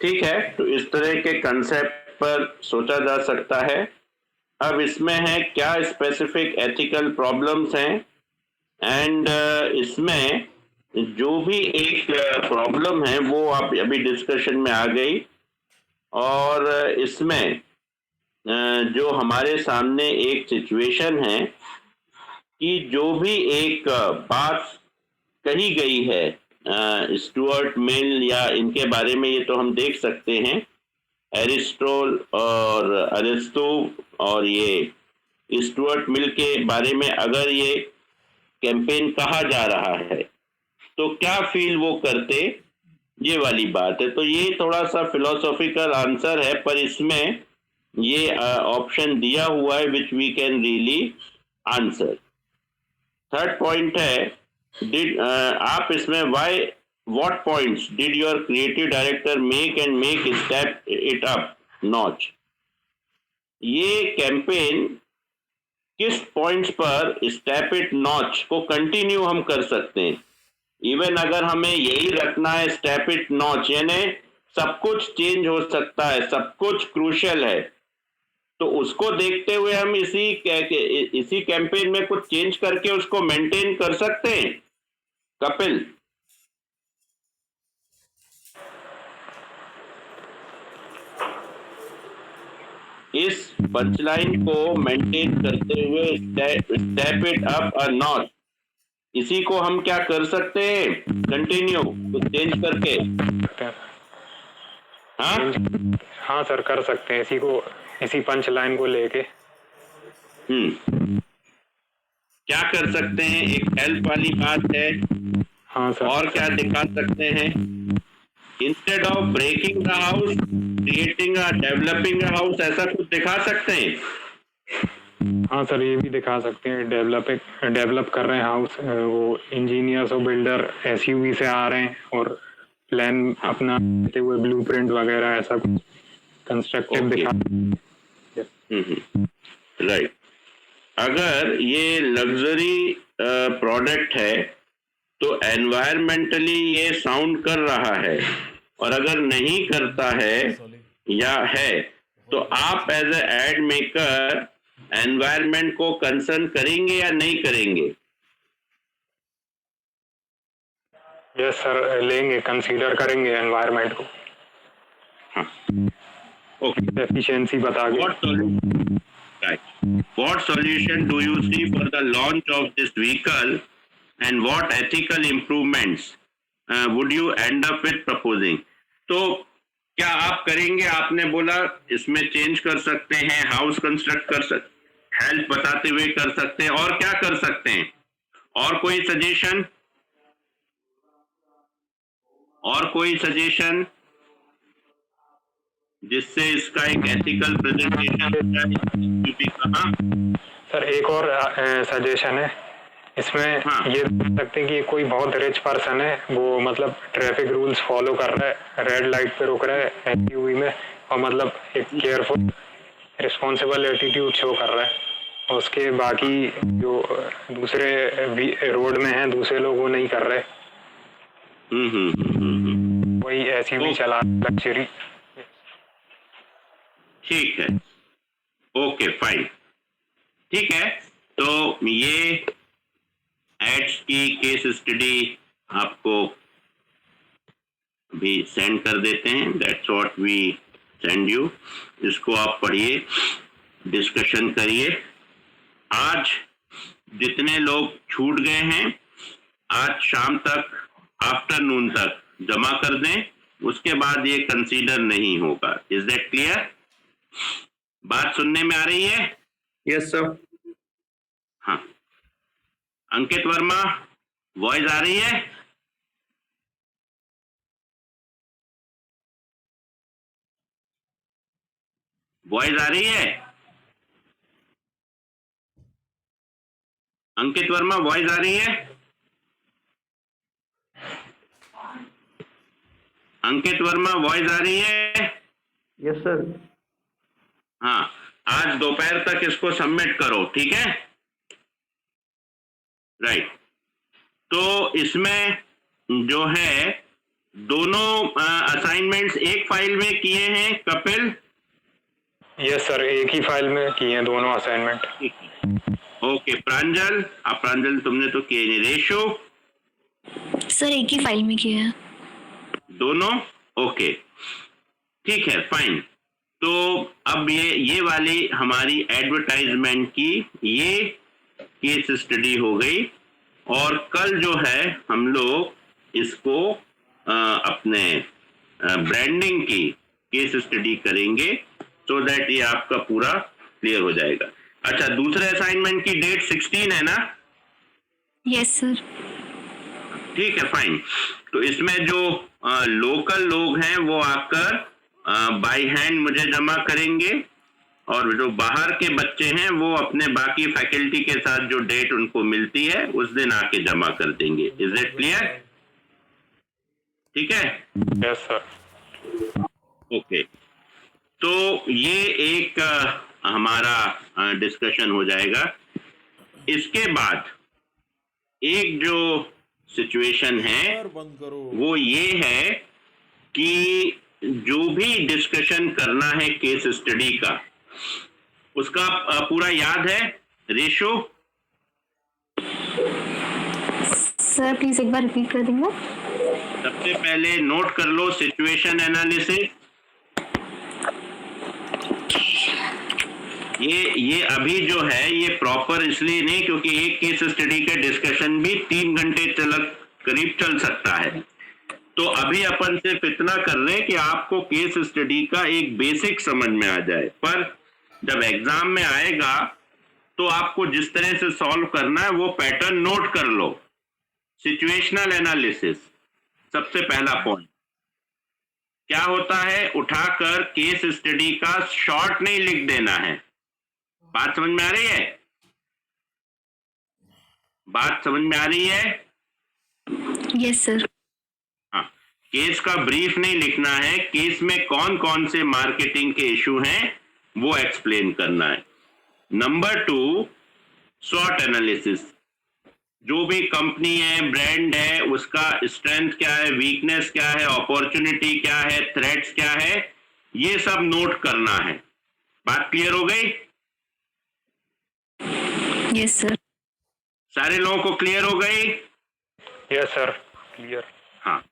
ठीक है। तो इस तरह के कंसेप्ट पर सोचा जा सकता है। अब इसमें है क्या स्पेसिफिक एथिकल प्रॉब्लम्स हैं, एंड इसमें जो भी एक प्रॉब्लम है वो आप अभी डिस्कशन में आ गई, और इसमें जो हमारे सामने एक सिचुएशन है कि जो भी एक बात कही गई है स्टुअर्ट मिल या इनके बारे में, ये तो हम देख सकते हैं एरिस्टोल और अरिस्टो और ये स्टुअर्ट मिल के बारे में अगर ये कैंपेन कहा जा रहा है तो क्या फील वो करते, ये वाली बात है। तो ये थोड़ा सा फिलोसॉफिकल आंसर है, पर इसमें ये ऑप्शन दिया हुआ है which we can really answer. Third point है, डिड आप इसमें why what points did your creative director make step it up notch. ये कैंपेन किस पॉइंट्स पर स्टेप इट नॉच को कंटिन्यू हम कर सकते हैं। इवन अगर हमें यही रखना है स्टेप इट नॉच, यानी सब कुछ चेंज हो सकता है, सब कुछ क्रूशियल है, तो उसको देखते हुए हम इसी कैंपेन में कुछ चेंज करके उसको मेंटेन कर सकते हैं, कपिल? इस पंचलाइन को मेंटेन करते हुए step it up a notch, इसी को हम क्या कर सकते हैं, कंटिन्यू कुछ चेंज करके? हाँ सर, कर सकते हैं इसी पंच लाइन को लेके। क्या कर सकते हैं, एक हेल्प वाली बात है। हाँ सर। और क्या दिखा सकते हैं, instead of breaking the house creating a developing a house, ऐसा कुछ दिखा सकते हैं। हाँ सर, ये भी दिखा सकते हैं, डेवलप कर रहे हैं हाउस, वो इंजीनियर्स और बिल्डर एसयूवी से आ रहे हैं और प्लान अपना देते हुए ब्लूप्रिंट वगैरह ऐसा कुछ कंस्ट्रक्टिव दिखा। राइट। अगर ये लग्जरी प्रोडक्ट है तो एनवायरमेंटली ये साउंड कर रहा है, और अगर नहीं करता है या है तो आप as a ad maker environment को कंसर्न करेंगे या नहीं करेंगे? यस सर, लेंगे, कंसीडर करेंगे एनवायरमेंट को। ओके, एफिशिएंसी बता के। What solution do you see for the launch of this vehicle, and what ethical improvements would you end up with proposing? तो क्या आप करेंगे? आपने बोला इसमें चेंज कर सकते हैं, हाउस कंस्ट्रक्ट कर सकते, हेल्प बताते हुए कर सकते हैं, और क्या कर सकते हैं? और कोई सजेशन? और कोई सजेशन जिससे इसका एक एथिकल प्रेजेंटेशन हो? सर एक और सजेशन है इसमें। हाँ। ये देख सकते हैं कि कोई बहुत रिच पर्सन है, वो मतलब ट्रैफिक रूल्स फॉलो कर रहा है, रेड लाइट पे रुक रहा है एसयूवी में, और मतलब एक केयरफुल रिस्पॉन्सिबल एटीट्यूड शो कर रहा है, और उसके बाकी जो दूसरे रोड में हैं दूसरे लोग वो नहीं कर रहे। वही एसयूवी चला लग्जरी। ठीक है, ओके फाइन, ठीक है। तो ये एड्स की केस स्टडी आपको भी सेंड कर देते हैं, that's what we send you. इसको आप पढ़िए, डिस्कशन करिए। आज जितने लोग छूट गए हैं आज शाम तक, आफ्टरनून तक जमा कर दें, उसके बाद ये कंसीडर नहीं होगा। Is that clear? बात सुनने में आ रही है? Yes sir. हाँ, अंकित वर्मा वॉइस आ रही है? वॉइस आ रही है? अंकित वर्मा वॉइस आ रही है? अंकित वर्मा वॉइस आ रही है? Yes sir. हाँ, आज दोपहर तक इसको सबमिट करो, ठीक है? राइट। तो इसमें जो है दोनों असाइनमेंट्स एक फाइल में किए हैं कपिल? यस सर, एक ही फाइल में किए हैं दोनों असाइनमेंट। ओके, प्रांजल, आप प्रांजल तुमने तो किए नहीं। रेशो? सर एक ही फाइल में किया है। दोनों? ओके, ठीक है, फाइन। तो अब ये वाली हमारी एडवर्टाइजमेंट की ये केस स्टडी हो गई, और कल जो है हम लोग इसको अपने ब्रांडिंग की केस स्टडी करेंगे, सो दैट ये आपका पूरा क्लियर हो जाएगा। अच्छा, दूसरे असाइनमेंट की डेट 16 है ना? Yes sir. ठीक है, फाइन। तो इसमें जो लोकल लोग हैं वो आकर बाय हैंड मुझे जमा करेंगे, और जो बाहर के बच्चे हैं वो अपने बाकी फैकल्टी के साथ जो डेट उनको मिलती है उस दिन आके जमा कर देंगे। Is it clear? ठीक है? Yes sir. ओके, तो ये एक हमारा डिस्कशन हो जाएगा। इसके बाद एक जो सिचुएशन है यार बंद करो। वो ये है कि जो भी डिस्कशन करना है केस स्टडी का, उसका पूरा याद है? रेशो? सर प्लीज एक बार रिपीट कर देंगे। सबसे पहले नोट कर लो सिचुएशन एनालिसिस। ये अभी जो है ये प्रॉपर इसलिए नहीं क्योंकि एक केस स्टडी के डिस्कशन भी 3 घंटे करीब चल सकता है। तो अभी अपन सिर्फ इतना कर रहे हैं कि आपको केस स्टडी का एक बेसिक समझ में आ जाए, पर जब एग्जाम में आएगा तो आपको जिस तरह से सॉल्व करना है वो पैटर्न नोट कर लो। सिचुएशनल एनालिसिस सबसे पहला पॉइंट क्या होता है, उठाकर केस स्टडी का शॉर्ट नहीं लिख देना है। बात समझ में आ रही है? बात समझ में आ रही है? Yes sir. हाँ, केस का ब्रीफ नहीं लिखना है, केस में कौन कौन से मार्केटिंग के इशू हैं वो एक्सप्लेन करना है। नंबर 2, स्वॉट एनालिसिस। जो भी कंपनी है, ब्रांड है, उसका स्ट्रेंथ क्या है, वीकनेस क्या है, अपॉर्चुनिटी क्या है, थ्रेट्स क्या है, ये सब नोट करना है। बात क्लियर हो गई? Yes sir. सारे लोगों को क्लियर हो गई? Yes sir, clear. हाँ,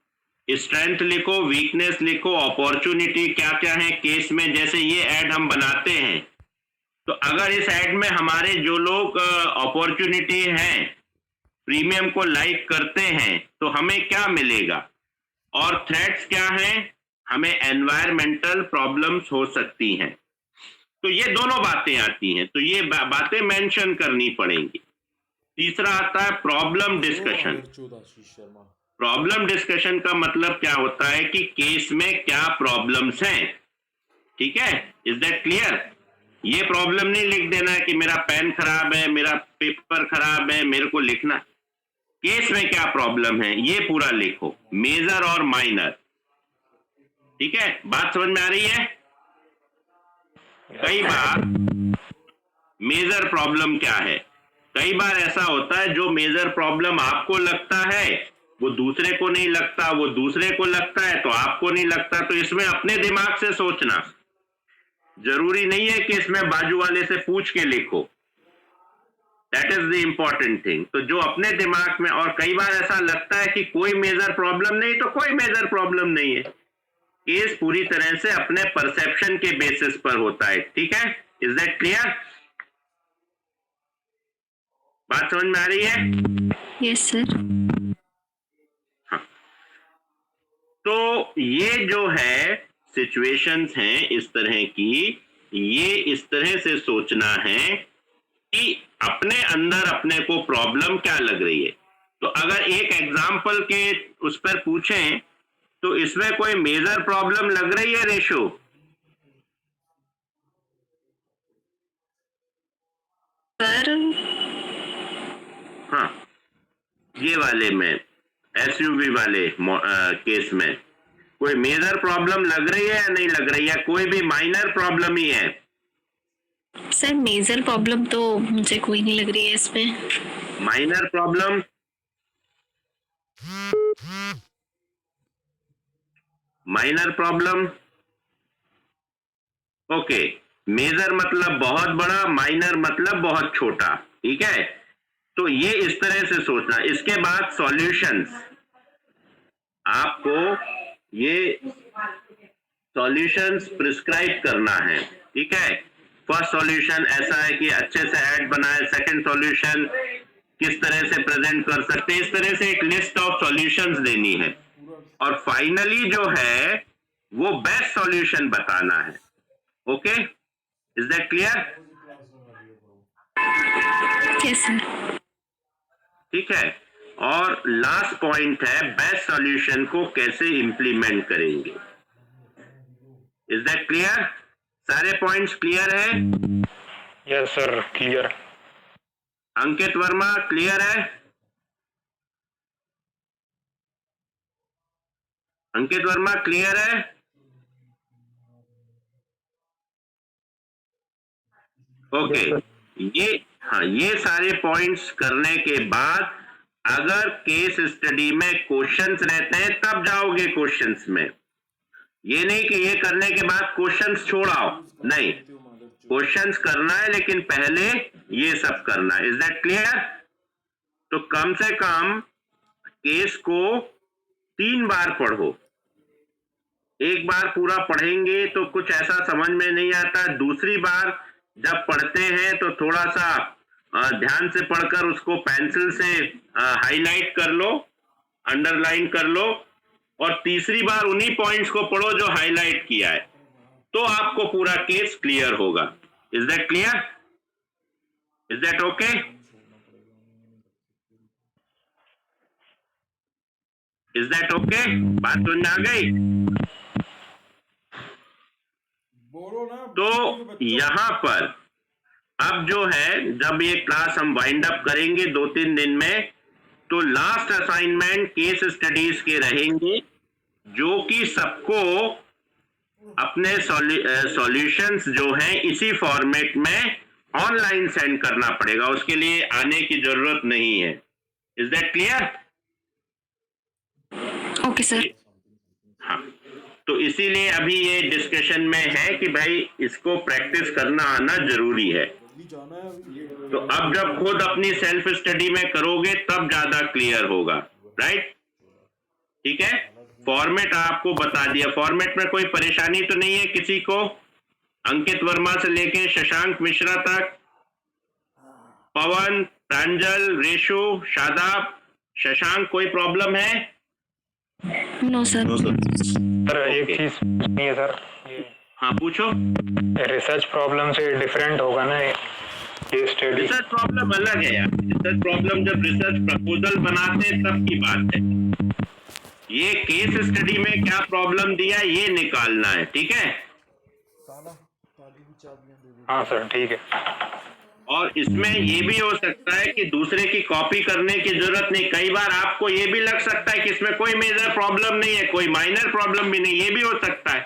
स्ट्रेंथ लिखो, वीकनेस लिखो, अपॉर्चुनिटी क्या क्या है केस में। जैसे ये ऐड हम बनाते हैं तो अगर इस ऐड में हमारे जो लोग अपॉर्चुनिटी है, प्रीमियम को लाइक करते हैं, तो हमें क्या मिलेगा, और थ्रेट्स क्या हैं, हमें एनवायरमेंटल प्रॉब्लम्स हो सकती हैं। तो ये दोनों बातें आती हैं, तो ये बातें मेंशन करनी पड़ेंगी। तीसरा आता है problem discussion. Sharma. Problem discussion का मतलब क्या होता है कि केस में क्या प्रॉब्लम्स हैं। ठीक है? Is that clear? ये प्रॉब्लम नहीं लिख देना है कि मेरा पेन खराब है, मेरा पेपर खराब है, मेरे को लिखना। केस में क्या प्रॉब्लम है ये पूरा लिखो, मेजर और माइनर। ठीक है? बात समझ में आ रही है? कई बार मेजर प्रॉब्लम क्या है, कई बार ऐसा होता है जो मेजर प्रॉब्लम आपको लगता है वो दूसरे को नहीं लगता, वो दूसरे को लगता है तो आपको नहीं लगता। तो इसमें अपने दिमाग से सोचना, जरूरी नहीं है कि इसमें बाजू वाले से पूछ के लिखो। That is the important thing. तो जो अपने दिमाग में, और कई बार ऐसा लगता है कि कोई मेजर प्रॉब्लम नहीं, तो कोई मेजर प्रॉब्लम नहीं है। केस पूरी तरह से अपने परसेप्शन के बेसिस पर होता है, ठीक है? Is that clear? बात समझ में आ रही है? Yes sir. तो ये जो है सिचुएशंस हैं इस तरह की, ये इस तरह से सोचना है कि अपने अंदर अपने को प्रॉब्लम क्या लग रही है। तो अगर एक एग्जाम्पल के उस पर पूछें तो इसमें कोई मेजर प्रॉब्लम लग रही है रेशो? सर हाँ, ये वाले में, एसयूवी वाले केस में कोई मेजर प्रॉब्लम लग रही है या नहीं लग रही है? कोई भी माइनर प्रॉब्लम ही है? सर मेजर प्रॉब्लम तो मुझे कोई नहीं लग रही है इसमें। Minor problem? Minor problem, okay. Major मतलब बहुत बड़ा, माइनर मतलब बहुत छोटा, ठीक है? तो ये इस तरह से सोचना। इसके बाद सॉल्यूशंस, आपको ये सॉल्यूशंस प्रिस्क्राइब करना है, ठीक है? फर्स्ट सॉल्यूशन ऐसा है कि अच्छे से ऐड बनाए, सेकंड सॉल्यूशन किस तरह से प्रेजेंट कर सकते हैं, इस तरह से एक लिस्ट ऑफ सॉल्यूशंस देनी है, और फाइनली जो है वो बेस्ट सॉल्यूशन बताना है। Okay, is that clear? Yes sir. ठीक है। और लास्ट पॉइंट है बेस्ट सॉल्यूशन को कैसे इंप्लीमेंट करेंगे। Is that clear? सारे पॉइंट्स क्लियर है? Yes sir, clear. Ankit Verma clear है? अंकित वर्मा क्लियर है? ओके, ये सारे पॉइंट्स करने के बाद अगर केस स्टडी में क्वेश्चंस रहते हैं तब जाओगे क्वेश्चंस में। ये नहीं कि ये करने के बाद क्वेश्चंस छोड़ आओ, नहीं, क्वेश्चंस करना है लेकिन पहले ये सब करना है। Is that clear? तो कम से कम केस को 3 बार पढ़ो। एक बार पूरा पढ़ेंगे तो कुछ ऐसा समझ में नहीं आता, दूसरी बार जब पढ़ते हैं तो थोड़ा सा ध्यान से पढ़कर उसको पेंसिल से हाईलाइट कर लो, अंडरलाइन कर लो, और तीसरी बार उन्हीं पॉइंट्स को पढ़ो जो हाईलाइट किया है, तो आपको पूरा केस क्लियर होगा। Is that clear? Is that okay? Is that okay? बात समझ में आ गई? तो यहां पर अब जो है, जब ये क्लास हम वाइंड अप करेंगे 2-3 दिन में, तो लास्ट असाइनमेंट केस स्टडीज के रहेंगे, जो कि सबको अपने सॉल्यूशंस जो हैं इसी फॉर्मेट में ऑनलाइन सेंड करना पड़ेगा, उसके लिए आने की जरूरत नहीं है। Is that clear? Okay sir. हाँ, तो इसीलिए अभी ये डिस्कशन में है कि भाई इसको प्रैक्टिस करना आना जरूरी है। तो अब जब खुद अपनी सेल्फ स्टडी में करोगे तब ज्यादा क्लियर होगा, राइट? ठीक है, फॉर्मेट आपको बता दिया। फॉर्मेट में कोई परेशानी तो नहीं है किसी को? अंकित वर्मा से लेके शशांक मिश्रा तक, पवन, प्रांजल, रेशु, शादाब, शशांक, कोई प्रॉब्लम है? No sir. सर एक चीज नहीं है सर, हाँ पूछो। रिसर्च प्रॉब्लम से डिफरेंट होगा ना ये स्टडी? रिसर्च प्रॉब्लम अलग है यार। रिसर्च प्रॉब्लम जब रिसर्च प्रपोजल बनाते हैं तब की बात है। ये केस स्टडी में क्या प्रॉब्लम दिया ये निकालना है, ठीक है? हाँ सर, ठीक है। और इसमें ये भी हो सकता है कि दूसरे की कॉपी करने की जरूरत नहीं। कई बार आपको ये भी लग सकता है कि इसमें कोई मेजर प्रॉब्लम नहीं है, कोई माइनर प्रॉब्लम भी नहीं, ये भी हो सकता है,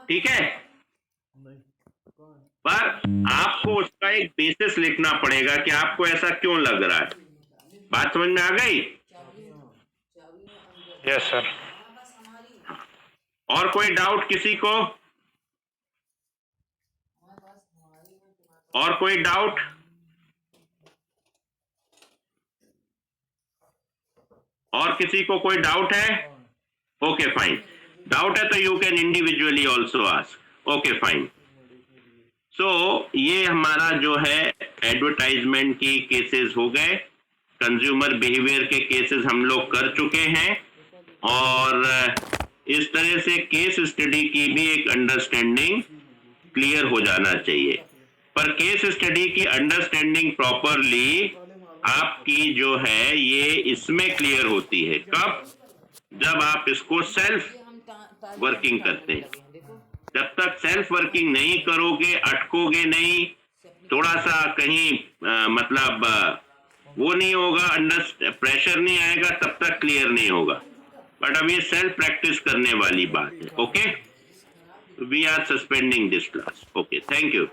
ठीक है? पर आपको उसका एक बेसिस लिखना पड़ेगा कि आपको ऐसा क्यों लग रहा है। बात समझ में आ गई? Yes sir. और कोई डाउट किसी को? और कोई डाउट? और किसी को कोई डाउट है? ओके फाइन, डाउट है तो you can individually also ask. Okay fine. So ये हमारा जो है एडवर्टाइजमेंट की केसेस हो गए, कंज्यूमर बिहेवियर के केसेस हम लोग कर चुके हैं, और इस तरह से केस स्टडी की भी एक अंडरस्टैंडिंग क्लियर हो जाना चाहिए। पर केस स्टडी की अंडरस्टैंडिंग प्रॉपरली आपकी जो है ये इसमें क्लियर होती है, कब? जब आप इसको सेल्फ वर्किंग करते हैं। जब तक सेल्फ वर्किंग नहीं करोगे, अटकोगे नहीं, थोड़ा सा कहीं मतलब वो नहीं होगा, अंडर प्रेशर नहीं आएगा, तब तक क्लियर नहीं होगा। बट अब ये सेल्फ प्रैक्टिस करने वाली बात है। Okay, we are suspending this class. Okay, thank you.